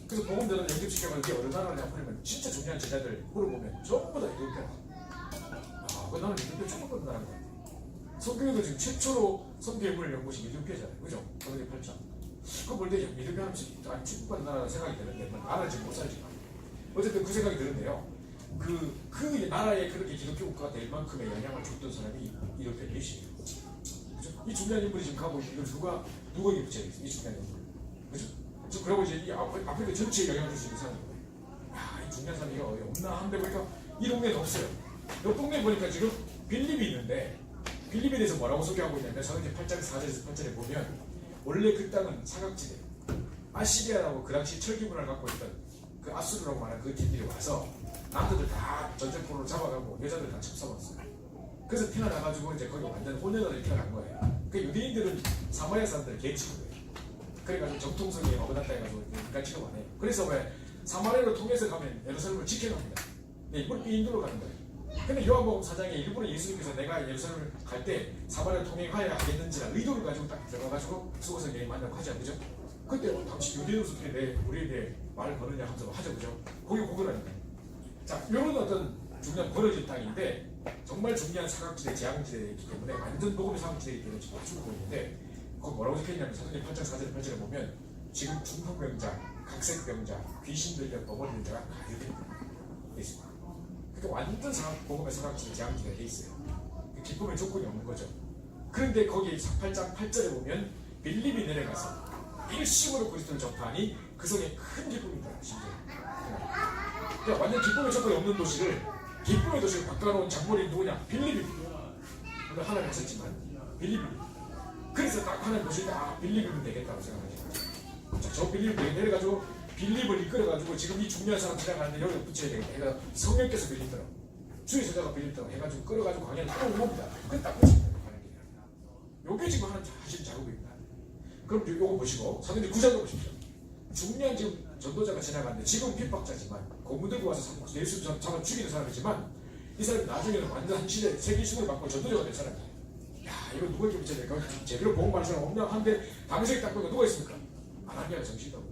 그래서 보험들은 연결시켜가지고 어느 나라를 보면 진짜 중요한 제자들 물어보면 전부 다 이디오피아. 그 나는 이디오피아 처음 본 나라인 것 같아요. 성경에도 지금 최초로 성경을 연구시 이디오피아잖아요. 그죠? 성경 8장. 그거 볼 때 이디오피아 하면 아니 축복받는 나라라는 생각이 드는데 나라는 지금 못 살지만 어쨌든 그 생각이 드는데요. 그 나라에 그렇게 기독교 국가가 될 만큼의 영향을 줬던 사람이 이디오피아 내시예요. 그죠? 이 중요한 인물이 지금 가고 있는 이걸 누구에게 붙여야겠어요? 이 중요한 인물. 그죠? 그리고 이제 이 아프리카 전체에 영향을 줄 수 있는 사람이 야, 이 중요한 사람이 어디 없나 하는데 보니까 이 동네는 없어요. 옆 동네에 보니까 지금 빌립이 있는데 빌립에 대해서 뭐라고 소개하고 있냐면 사도행전 8장 4절에서 8절에 보면 원래 그 땅은 사각지대 아시리아라고 그 당시 철기 문화를 갖고 있던 그 아수르라고 말하는 그 팀들이 와서 남자들 다 전쟁포로 잡아가고 여자들 다 첩사봤어요. 그래서 태어나가지고 이제 거기 완전 혼혈을 태어난 거예요. 그 유대인들은 사마리아 사람들을 개치는 거예요. 그래가지고 정통성에 어긋났다 해가지고 인간 취급 안 해요. 그래서 왜 사마리아로 통해서 가면 예루살렘을 지켜갑니다. 일부러 인도로 가는 거예요. 근데 요한복음 4장에 일부러 예수님께서 내가 예루살렘을 갈 때 사마리아 통행하여야 하겠는지라 의도를 가지고 딱 들어가가지고 수고서 여행 만나고 하자, 그죠? 그때 당시 유대인으로서 우리에 대해 말을 거느냐 하면서 하죠, 그죠? 거기 고거라니까. 자, 이런 어떤 중요한 벌어진 땅인데 정말 중요한 사각지대, 재앙지대이기 때문에 완전 복음의 사각지대이기 때문에 지금 맞추고 있는데 그거 뭐라고 적혀있냐면 사도행전 8장 4절 8절에 보면 지금 중풍병자, 각색병자, 귀신 들려 넘어지는 자가 가득히 있습니다. 그러니까 완전 복음의 사각지대, 재앙지대가 돼 있어요. 기쁨의 조건이 없는 거죠. 그런데 거기 8장 8절에 보면 빌립이 내려가서 일심으로 그리스도를 접하니 그 속에 큰 기쁨이 있다. 심지어. 그러니까 완전 기쁨의 조건이 없는 도시를 기쁨의 도시를 바꿔놓은 장본인이 누구냐? 빌립입니다. 물론 하나님 하셨지만 빌립입니다. 그래서 딱 하나님 보실 때 빌립이면 되겠다고 생각하시죠. 자, 저 빌립을 내려가지고 빌립을 이끌어가지고 지금 이 중요한 사람 지나가는데 여기 붙여야 되겠다 해서 성령께서 빌립더라고. 주의 제자가 빌립더라고 해가지고 끌어가지고 광야를 끌어온 겁니다. 그게 딱 붙입니다. 요게 지금 하신 작업입니다. 그럼 요거 보시고 사도행전 9장도 보십시오. 중요한 지금 전도자가 지나가는데 지금 핍박자지만 고문 들고 와서 예수 잡아 죽이는 사람이지만 이 사람이 나중에는 완전 한 시대 세계 신을 받고 전도자가 된 사람이에요. 야, 이거 누구에게 붙여야 될까? 제대로 보험 받는 사람 없냐 한데 당시에 딱 보니까 누가 있습니까? 아나니아가 정신이라고.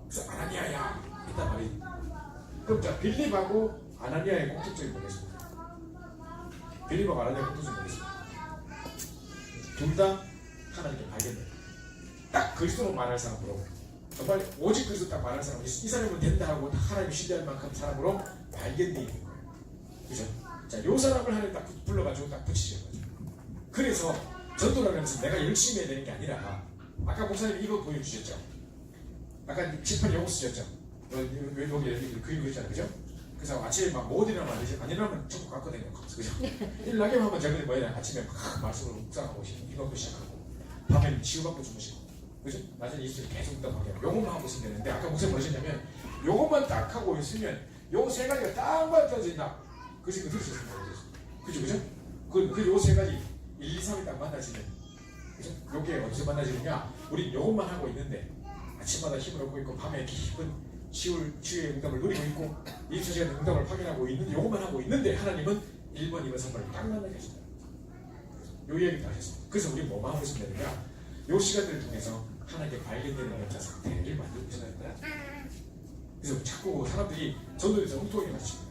그래서 아나니아야 했단 말이에요. 그럼 자, 빌립하고 아나니아의 공통점이 뭐겠습니까? 빌립하고 아나니아의 공통점이 뭐겠습니까? 둘 다 하나님께 발견돼요. 딱 그리스도로 말할 사람으로 정말 오직 그리스도 딱 말할 사람, 이 사람은 된다 하고 하나님 신뢰할 만큼 사람으로 발견되어 있는 거예요. 그죠? 자, 요 사람을 하나님 딱 불러가지고 딱 붙이죠. 그래서 전도를 하면서 내가 열심히 해야 되는 게 아니라 아까 목사님 이거 보여주셨죠? 아까 칠판 요거 쓰셨죠? 왜 여기 그림 그리잖아요, 그죠? 그래서 아침에 막 못 일어나면 안 되죠? 안 일어나면 조금 갔거든요, 그죠? 일나게 하면 저녁에 뭐야? 아침에 막 말씀으로 묵상하고 이것도 시작하고 밤에는 치유받고 주무시고, 그죠? 낮에는 이슬이 계속 묵상하게 하고 요것만 하고 있으면 되는데 아까 목사님 뭐셨냐면 요것만 딱 하고 있으면 요 세 가지가 딱 맞춰진다. 그 지금 들으셨습니다, 그죠? 그죠? 그 요 세 가지 1, 2, 3이 딱 만나지면, 그죠? 요게 어디서 만나지느냐? 우리 요것만 하고 있는데 아침마다 힘을 얻고 있고 밤에 깊은 치유의 응답을 누리고 있고 24시간 응답을 확인하고 있는데 요것만 하고 있는데 하나님은 1번, 2번, 3번을 딱 만나게 하신다. 요 얘기를 하셨습니다. 그래서 우리 뭐만 하고 있으면 되느냐? 요 시간들을 통해서 하나님께 발견되는 연차 상태를 만들고 있어야 된다. 그래서 자꾸 사람들이 전도에서 엉뚱하게 가르칩니다.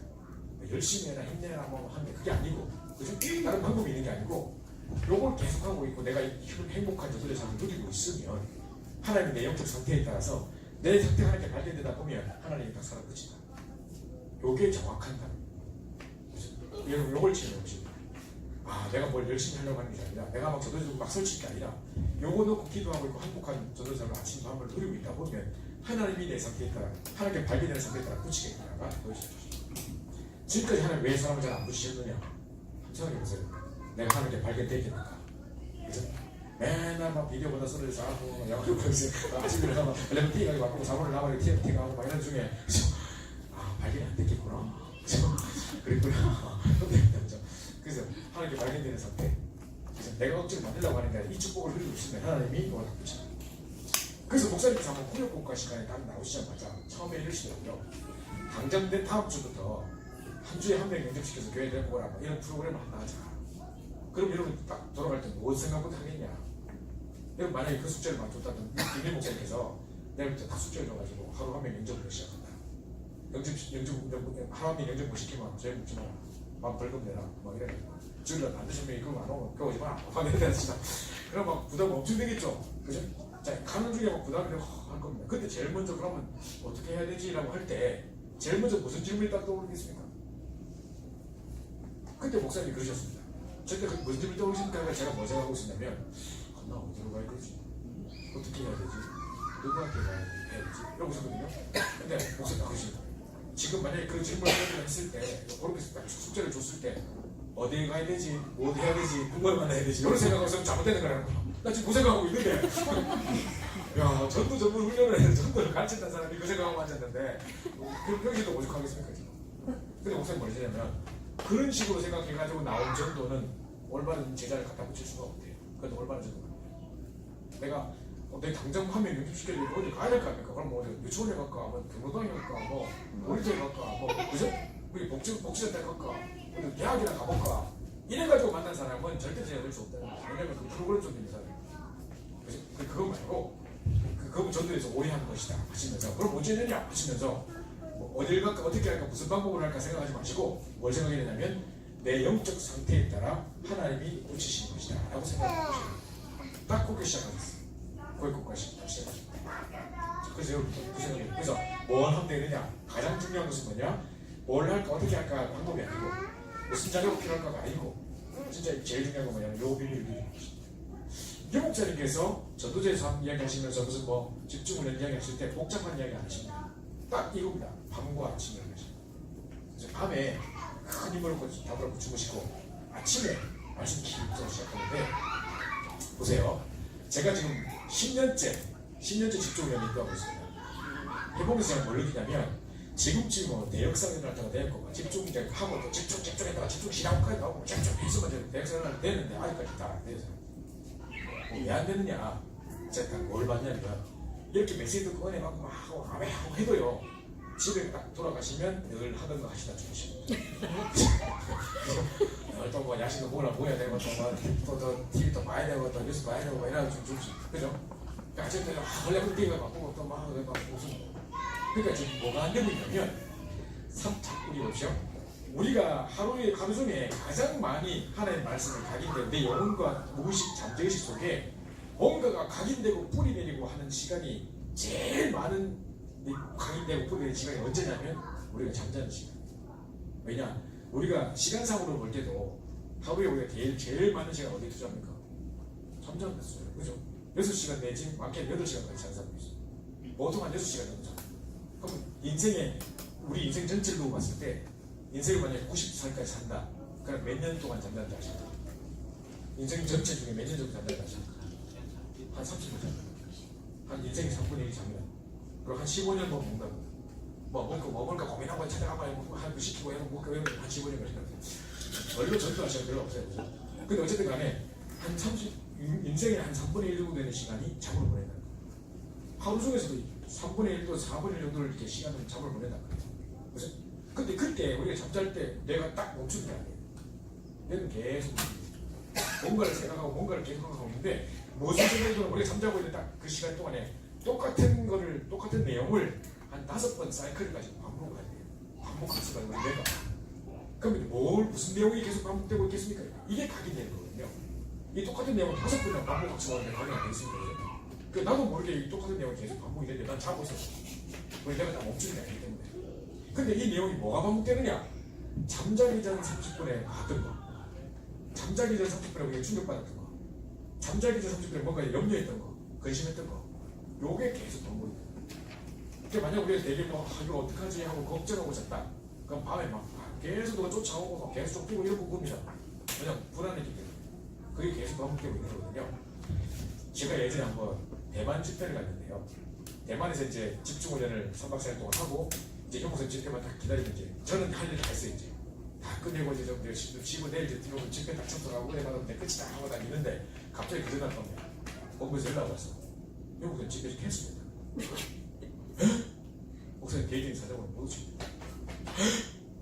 열심히 해라, 힘내라 뭐 하는데 그게 아니고, 그죠? 다른 방법이 있는 게 아니고 요걸 계속하고 있고 내가 행복한 전도의 삶을 누리고 있으면 하나님의 내 영적 상태에 따라서 내 상태가 하나님께 발견되다 보면 하나님이 딱 살아 붙인다. 요게 정확한 답입니다. 여러분 요걸 지혜로 보십니다. 내가 뭘 열심히 하려고 하는 게 아니라 내가 막 전도적으로 막 설칠 게 아니라 요거 놓고 기도하고 있고 행복한 전도자를 아침과 밤을 누리고 있다 보면 하나님이 내 상태에 따라 하나님께 발견되는 상태에 따라 붙이겠다가 보여주십니다. 지금까지 하나님 왜 사람을 잘 안 붙이셨느냐? 생각해보세요. 내가 하나님께 발견되겠는가? 그죠? 맨날 막 비디오보다 소리를 자고 야구를 보면서 아침에 일어나면 랩티가 바꾸고 자본을 나와요 TFT가 하고 막 이런 중에 발견이 안 됐겠구나. 그랬구나. 그래서 하나님께 발견되는 상태. 그래서 내가 억지로 만들려고 하는 게 아니라 이 축복을 흘리고 있으면 하나님이 그걸 바꾸죠. 그래서 목사님께서 한번 후렴곡과 시간에 딱 나오시자마자 처음에 이러시더라고요. 당장된 다음 주부터 한 주에 한 명 영접시켜서 교회 데리고 오라 이런 프로그램을 한다 하자. 그럼 여러분 딱 돌아갈 때 뭘 생각부터 하겠냐? 여러분 만약에 그 숙제를 맡았다면 김일 목사님께서 내일부터 다 숙제를 줘가지고 하루 한 명 영접을 시작한다. 하루 한 명 영접 못 시키면 저희 묻지 마라. 막 벌금 내라. 막 이래. 주일날 반드시 명이 그럼 안 오면 그거 오지 마. 막 이래 되시다. 그럼 막 부담 엄청 되겠죠. 그죠? 자, 가는 중에 막 부담이 할 겁니다. 근데 제일 먼저 그러면 어떻게 해야 되지라고 할 때 제일 먼저 무슨 질문이 딱 떠오르겠습니까? 그때 목사님이 그러셨습니다. 절대 그 무슨 질문이 떠오르십니까? 제가 뭐 생각하고 있었냐면 나 어디로 가야 되지? 어떻게 해야 되지? 누구한테 가야 되지? 이러고 있었거든요. 근데 목사님이 그러시는 거예요. 지금 만약에 그 질문을 했을 때 그렇게 숙제를 줬을 때 어디에 가야 되지? 뭐 해야 되지? 누구를 만나야 되지? 이런 생각하고 있으면 잘못되는 거라는 거야. 나 지금 그 생각하고 있는데 야 전부 훈련을 해서 전부를 가르친다는 사람이 그 생각하고 앉았는데 그 평소에도 오죽하겠습니까 지금. 근데 목사님 뭐냐면 그런 식으로 생각해가지고 나온 전도는 올바른 제자를 갖다 붙일 수가 없대요. 그건 올바른 전도가 내가 내 당장 하면 연습시켜야 되고 어디 가야 될 거 아닙니까? 그럼 뭐 어디 유치원에 갈까? 뭐 경로당에 갈까? 뭐 놀이터에 갈까? 뭐 그죠? 우리 복지센터에 갈까? 어디 대학이나 가볼까? 이래가지고 만난 사람은 절대 제가 될 수 없다는 거죠. 왜냐면 그 프로그램 쪽에 있는 사람이에요. 그죠? 그거 말고 그거 전도에서 오래 하는 것이다 하시면서 그럼 어찌 해야 되냐 하시면서 뭐 어딜 갈까 어떻게 할까 무슨 방법으로 할까 생각하지 마시고 뭘 생각해야 되냐면 내 영적 상태에 따라 하나님이 고치시는 것이다 라고 생각해 보시면 딱 그렇게 시작하겠어요. 거기까지 시작하십니다. 그래서 여러분 그 생각이에요. 그래서 뭘 하면 되느냐 가장 중요한 것은 뭐냐 뭘 할까 어떻게 할까 방법이 아니고 무슨 자료가 필요할까가 아니고 진짜 제일 중요한 건 뭐냐면 요 비밀을 드리는 것입니다. 유 목사님께서 전도제에서 이야기하시면서 무슨 뭐 집중을 이야기하실 때 복잡한 이야기 안 하십니다. 딱 이겁니다. 밤과 아침이라는 것입니다. 그래서 밤에 큰 힘을 답을 놓고 주무시고 아침에 말씀 기부터 시작하는데 보세요. 제가 지금 10년째 집중을 있다고 있습니다. 해보면서 제가 뭘 느끼냐면 지금쯤 뭐 대역사를 갖다가 대역거가 집중 이제 하고 또 집중했다가 집중 시작까지 나오고 집중해서만 대역사를 되는데 아직까지 다 안 돼요. 왜 안 되느냐? 제가 뭘 봤냐면 이렇게 메시지 듣고 은혜 받고 막 하고 하고 해도요 집에 딱 돌아가시면 늘 하던 거 하시다 주무시고 또 뭐 야식도 먹으려고 모여야 되고 또 TV 또 봐야 되고 또 뉴스 봐야 되고 이래가지고 주무시고 그죠? 아침에 원래 그런 게임을 바꾸고 또 막 무슨 그러니까 지금 뭐가 안 되고 있냐면 우리 보십시오. 우리가 하루 중에 가장 많이 하나님의 말씀을 각인되고 내 영혼과 무의식 잠재의식 속에 뭔가가 각인되고 뿌리 내리고 하는 시간이 제일 많은 각인되고 뿌리 내리는 시간이 언제냐면 우리가 잠자는 시간. 왜냐? 우리가 시간상으로 볼 때도 하루에 우리가 제일 많은 시간 어디에 투자합니까? 잠자는 데 써요. 그죠? 6시간 내지 많게는 8시간까지 자는 사람이 있어요. 보통 한 6시간 정도 자요. 그럼 우리 인생 전체를 보고 봤을 때 인생을 만약에 90살까지 산다. 그럼 몇 년 동안 잠자는지 아십니까? 인생 전체 중에 몇 년 정도 잠자는지 아십니까? 한 30년 잠다. 한 인생의 3분의 1이 잠다. 그리고 한 15년 뭐 먹는다고. 뭐 먹을까 고민하고 찾아가고 하고 시키고 해서 뭐 한 15년 걸린다고. 얼마 전도하시는 별로 없어요. 그죠? 근데 어쨌든 간에 인생의 한 3분의 1 정도 되는 시간이 잠으로 보낸다는 거예요. 하루 중에서도 3분의 1도 4분의 1 정도를 이렇게 시간을 잠으로 보낸다는 거예요. 그죠? 근데 그때 우리가 잠잘 때 뇌가 딱 멈추는 게 아니에요. 뇌는 계속 뭔가를 생각하고 뭔가를 계속 하고 있는데 무슨 생각이든 우리가 잠자고 있는 딱 그 시간 동안에 똑같은 내용을 한 5번 사이클까지 반복을 해야 돼요. 반복해서 우리 뇌가. 그러면 무슨 내용이 계속 반복되고 있겠습니까? 이게 각인되는 거거든요. 이 똑같은 내용을 5번이나 반복해서 하면 각인 안 되겠습니까? 나도 모르게 이 똑같은 내용이 계속 반복이 되는데 난 자고 있었어. 우리 뇌가 다 멈추는 게 아니기 때문에. 근데 이 내용이 뭐가 반복되느냐? 잠자기 전 30분에 봤던 거, 잠자기 전 30분에 우리가 충격받았던 거, 잠자기 전 30분에 뭔가 염려했던 거, 근심했던 거, 요게 계속 반복이 돼요. 그러니까 만약 우리가 되게 이거 어떡하지 하고 걱정하고 잤다. 그럼 밤에 막 계속 누가 쫓아오고 막 계속 쫓기고 이러고 꿉니다. 왜냐면 불안해지기 때문에. 그게 계속 반복되고 있는 거거든요. 제가 예전에 한번 대만 집회를 갔는데요. 대만에서 이제 집중훈련을 3박 4일 동안 하고 이제 형무소 집회만 딱 기다리면 이제 저는 할 일을 다 했어요. 이제 다 끝내고 이제 좀 쉬고 내일 이제 들어오면 집회 딱 참석하고 그래가지고 이제 끝이 다 하고 다니는데 갑자기 그 전날 밤에 본부에서 연락 와서 형무소 집회 캔슬했다. 목사님 개인적인 사정을 모르십니다.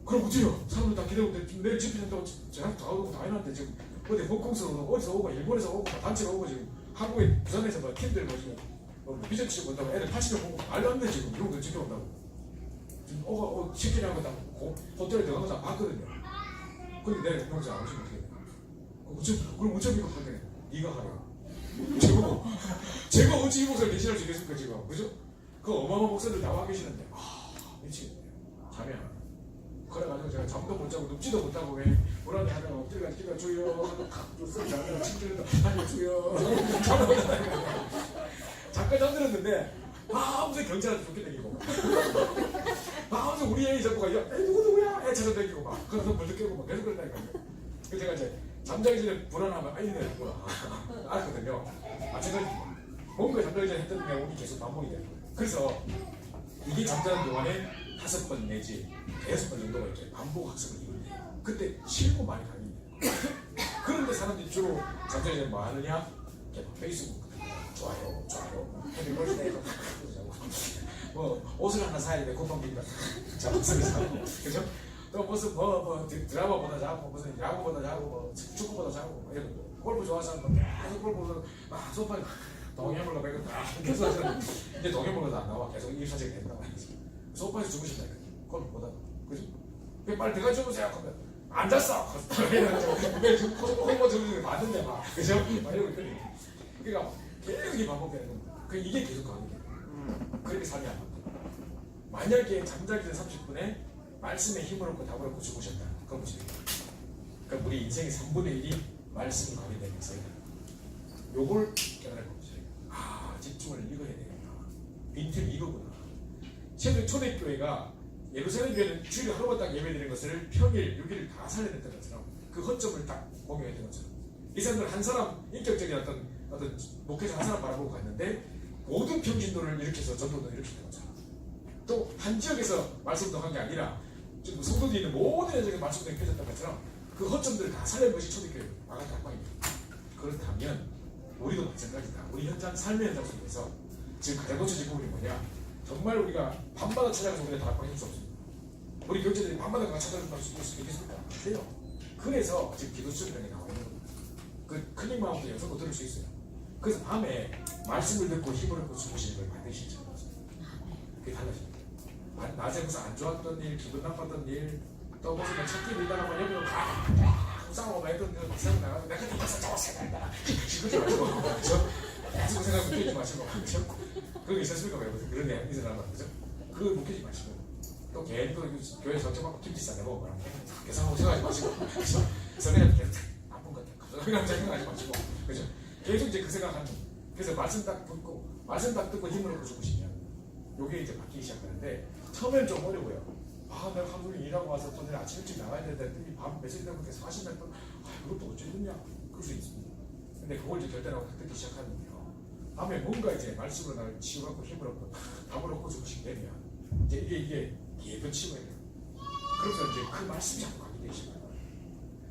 그럼 어째요? 사람들 다 기다리고 있는데 내일 집회 한다고 제가 다 오고 다 해놨는데 지금 어디 홍콩에서 어디서 오고 일본에서 오고 단체가 오고 지금 한국에 부산에서 뭐 팀들 뭐 지금 비전 치고 온다고 애들 80명 오고 말도 안 돼 지금 이런 거 집회 온다고 지금 시키라고 다 호텔에 들어가서 다 봤거든요. 근데 내가 형사 안 오시면 어떻게 돼? 그럼 어차피 이거 하게 네가 하라. 제가 어찌 이 목사를 대신할 수 있겠습니까 지금 그죠? 그 어마어마한 목사들 나와 계시는데 미치겠네요. 잠이 안 와. 그래가지고 제가 잠도 못 자고 눕지도 못하고 왜 불안해하다가 엎드려가 끼가 주여 좀 쓰지 않는 친구들도 아니 주여 잠을 못 자다니까 잠깐 잠들었는데 무슨 경찰한테 쫓겨다니고 무슨 우리 애 자꾸가 애 누구야 애 찾아다니고 막 그래서 벌떡 깨고 막 계속 그런다니까. 그래서 제가 이제 잠자기 전에 불안하면 이네 했구나 알았거든요. 제가 뭔가 잠자기 전에 했던 내용이 계속 반복이 되는 거예요. 그래서 이게 잠자는 동안에 5번 내지 6번 정도가 이렇게 반복 학습을 이루는데요. 그때 실고 많이 다닙니다. 그런데 사람들이 주로 잠자기 전에 뭐 하느냐? 페이스북 좋아요 뭐 옷을 하나 사야 돼 곱방기니까 잡았으면 사고 그죠? 또 무슨 뭐 드라마보다 자고 무슨 야구보다 자고 뭐 축구보다 자고 이런 거 골프 좋아하는 사람 계속 골프 막 소파에 동해물로 배고 다 계속 하잖아요. 이제 동해물로도 안 나와 계속 일사적이 된단 말이지. 소파에서 주무신다니까 골프보다 그죠? 빨리 들어가 주무세요 하면 안 잤어 왜 지금 홍보 주무시는 거 맞는데 막 그죠? 막 이러고 있거든요. 그러니까 계속 이 반복되는 겁니다. 이게 계속 가는 거예요. 그렇게 삶이 안 바뀌어요. 만약에 잠자기 전 30분에 말씀에 힘을 얻고 답을 얻고 주무셨다. 그럼 보세요. 그러니까 우리 인생의 3분의 1이 말씀이 관계되는 거예요. 요걸 깨달을 겁니다. 집중을 이거 해야 되겠다. 빈틈이 이거구나. 초대교회가 예루살렘 교회는 주일에 하루만 딱 예배드리는 것을 평일 6일을 다 살려냈던 것처럼 그 허점을 딱 공유했던 것처럼 이 사람들 한 사람 인격적인 어떤 목회자 한 사람 바라보고 갔는데 모든 평신도를 일으켜서 전도를 일으켰던 것처럼 또 한 지역에서 말씀도 한 게 아니라 성도들이 있는 모든 여정에 말씀도 펴졌던 것처럼 그 허점들을 다 살린 것이 초대교회 마가다 학방입니다. 그렇다면 우리도 마찬가지다. 우리 현장 삶의 현장 속에서 지금 가장 고쳐질 부분이 뭐냐? 정말 우리가 밤마다 찾아가서 우리가 다 바꿀 수 없습니다. 우리 교회들이 밤마다 찾아갈 수 있겠습니까? 안 돼요. 그래서 지금 기도수련이 나와 있는 겁니다. 그 클릭 마음도 영상도 들을 수 있어요. 그래서 밤에 말씀을 듣고 힘을 얻고 주무시는 걸 반드시 찾아가세요. 그게 달라집니다. 낮에 무슨 안 좋았던 일, 기분 나빴던 일, 또 무슨 찾기 밀다가 뭐 여기로 싸우고 했던 일 막상 나가고 내가 그때 막상 잡았어야 된다. 그러지 마시고 그렇죠? 계속 그 생각 묶이지 마시고 그렇죠? 그런 게 있었습니까? 그런 데 있으란 말이죠. 그거 묶이지 마시고 또 괜히 또 교회에서 어쩌고 김치 싸내고 뭐라고 계산하고 생각하지 마시고 그렇죠? 그래서 계속 나쁜 것 같아. 그냥 생각하지 마시고 그렇죠? 계속 이제 그 생각하는 그래서 말씀 딱 듣고 힘을 얻고 주무시면 요게 이제 바뀌기 시작하는데 처음엔 좀 어려워요. 내가 하루 종일 일하고 와서 또 내일 아침 일찍 나가야 되는데 밤 몇 시 되면 40몇 분 이것도 어쩌겠냐 그럴 수 있습니다. 근데 그걸 이제 결단하고 듣기 시작하면요 밤에 뭔가 이제 말씀으로 나를 치유하고 힘을 얻고 답을 얻고 주무시게 되면 이제 이게 예쁜 치유예요. 그러면서 이제 그 말씀이 자꾸 가게 되기 시작해요.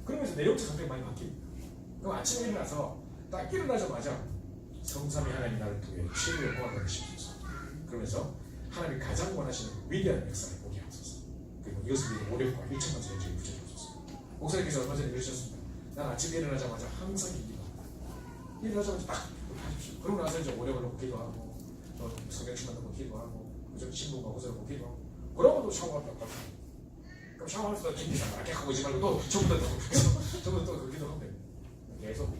그러면서 내용적 상태가 많이 바뀝니다. 그럼 아침에 일어나서 딱 일어나자마자 성삼위 하나님 나를 통해 치유의 공헌을 하시옵소서. 그러면서 하나님이 가장 원하시는 위대한 역사를 보게 하소서. 그리고 이것을 위해 오력과 1천만 전쟁에 붙여주소서. 목사님께서 얼마 전에 이러셨습니다. 난 아침에 일어나자마자 항상 기도합니다. 일어나자마자 딱 하십시오. 그러고 나서 이제 오력을 놓고 기도하고 성경책만 놓고 기도하고 신문과 호소를 놓고 기도하고 그러고 또 샤워한다고 합니다. 그럼 샤워하면서 김비상 이렇게 하고 있지 말고 또 전부 또 그 기도하면 됩니다. 계속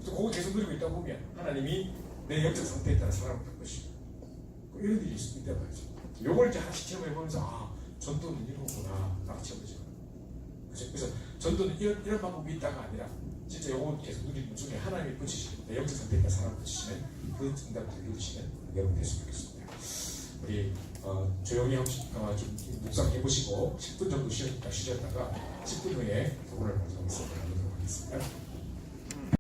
또 그거 계속 누리고 있다 보면 하나님이 내 영적 상태에 따라 사랑을 받을 것이고 이런 일이 있단 말이죠. 요걸 이제 하나씩 체험해보면서 전도는 이거구나 딱 체험하죠. 그래서 전도는 이런 방법이 있다가 아니라 진짜 요거 계속 누리는 중에 하나님이 붙이시고 내 영적 상태에 따라 사랑을 붙이시면 그 응답을 누리시면 여러분 됐으면 좋겠습니다. 우리 조용히 좀 묵상해보시고 10분 정도 쉬었다가 10분 후에 도움을 방송에서 나누도록 하겠습니다.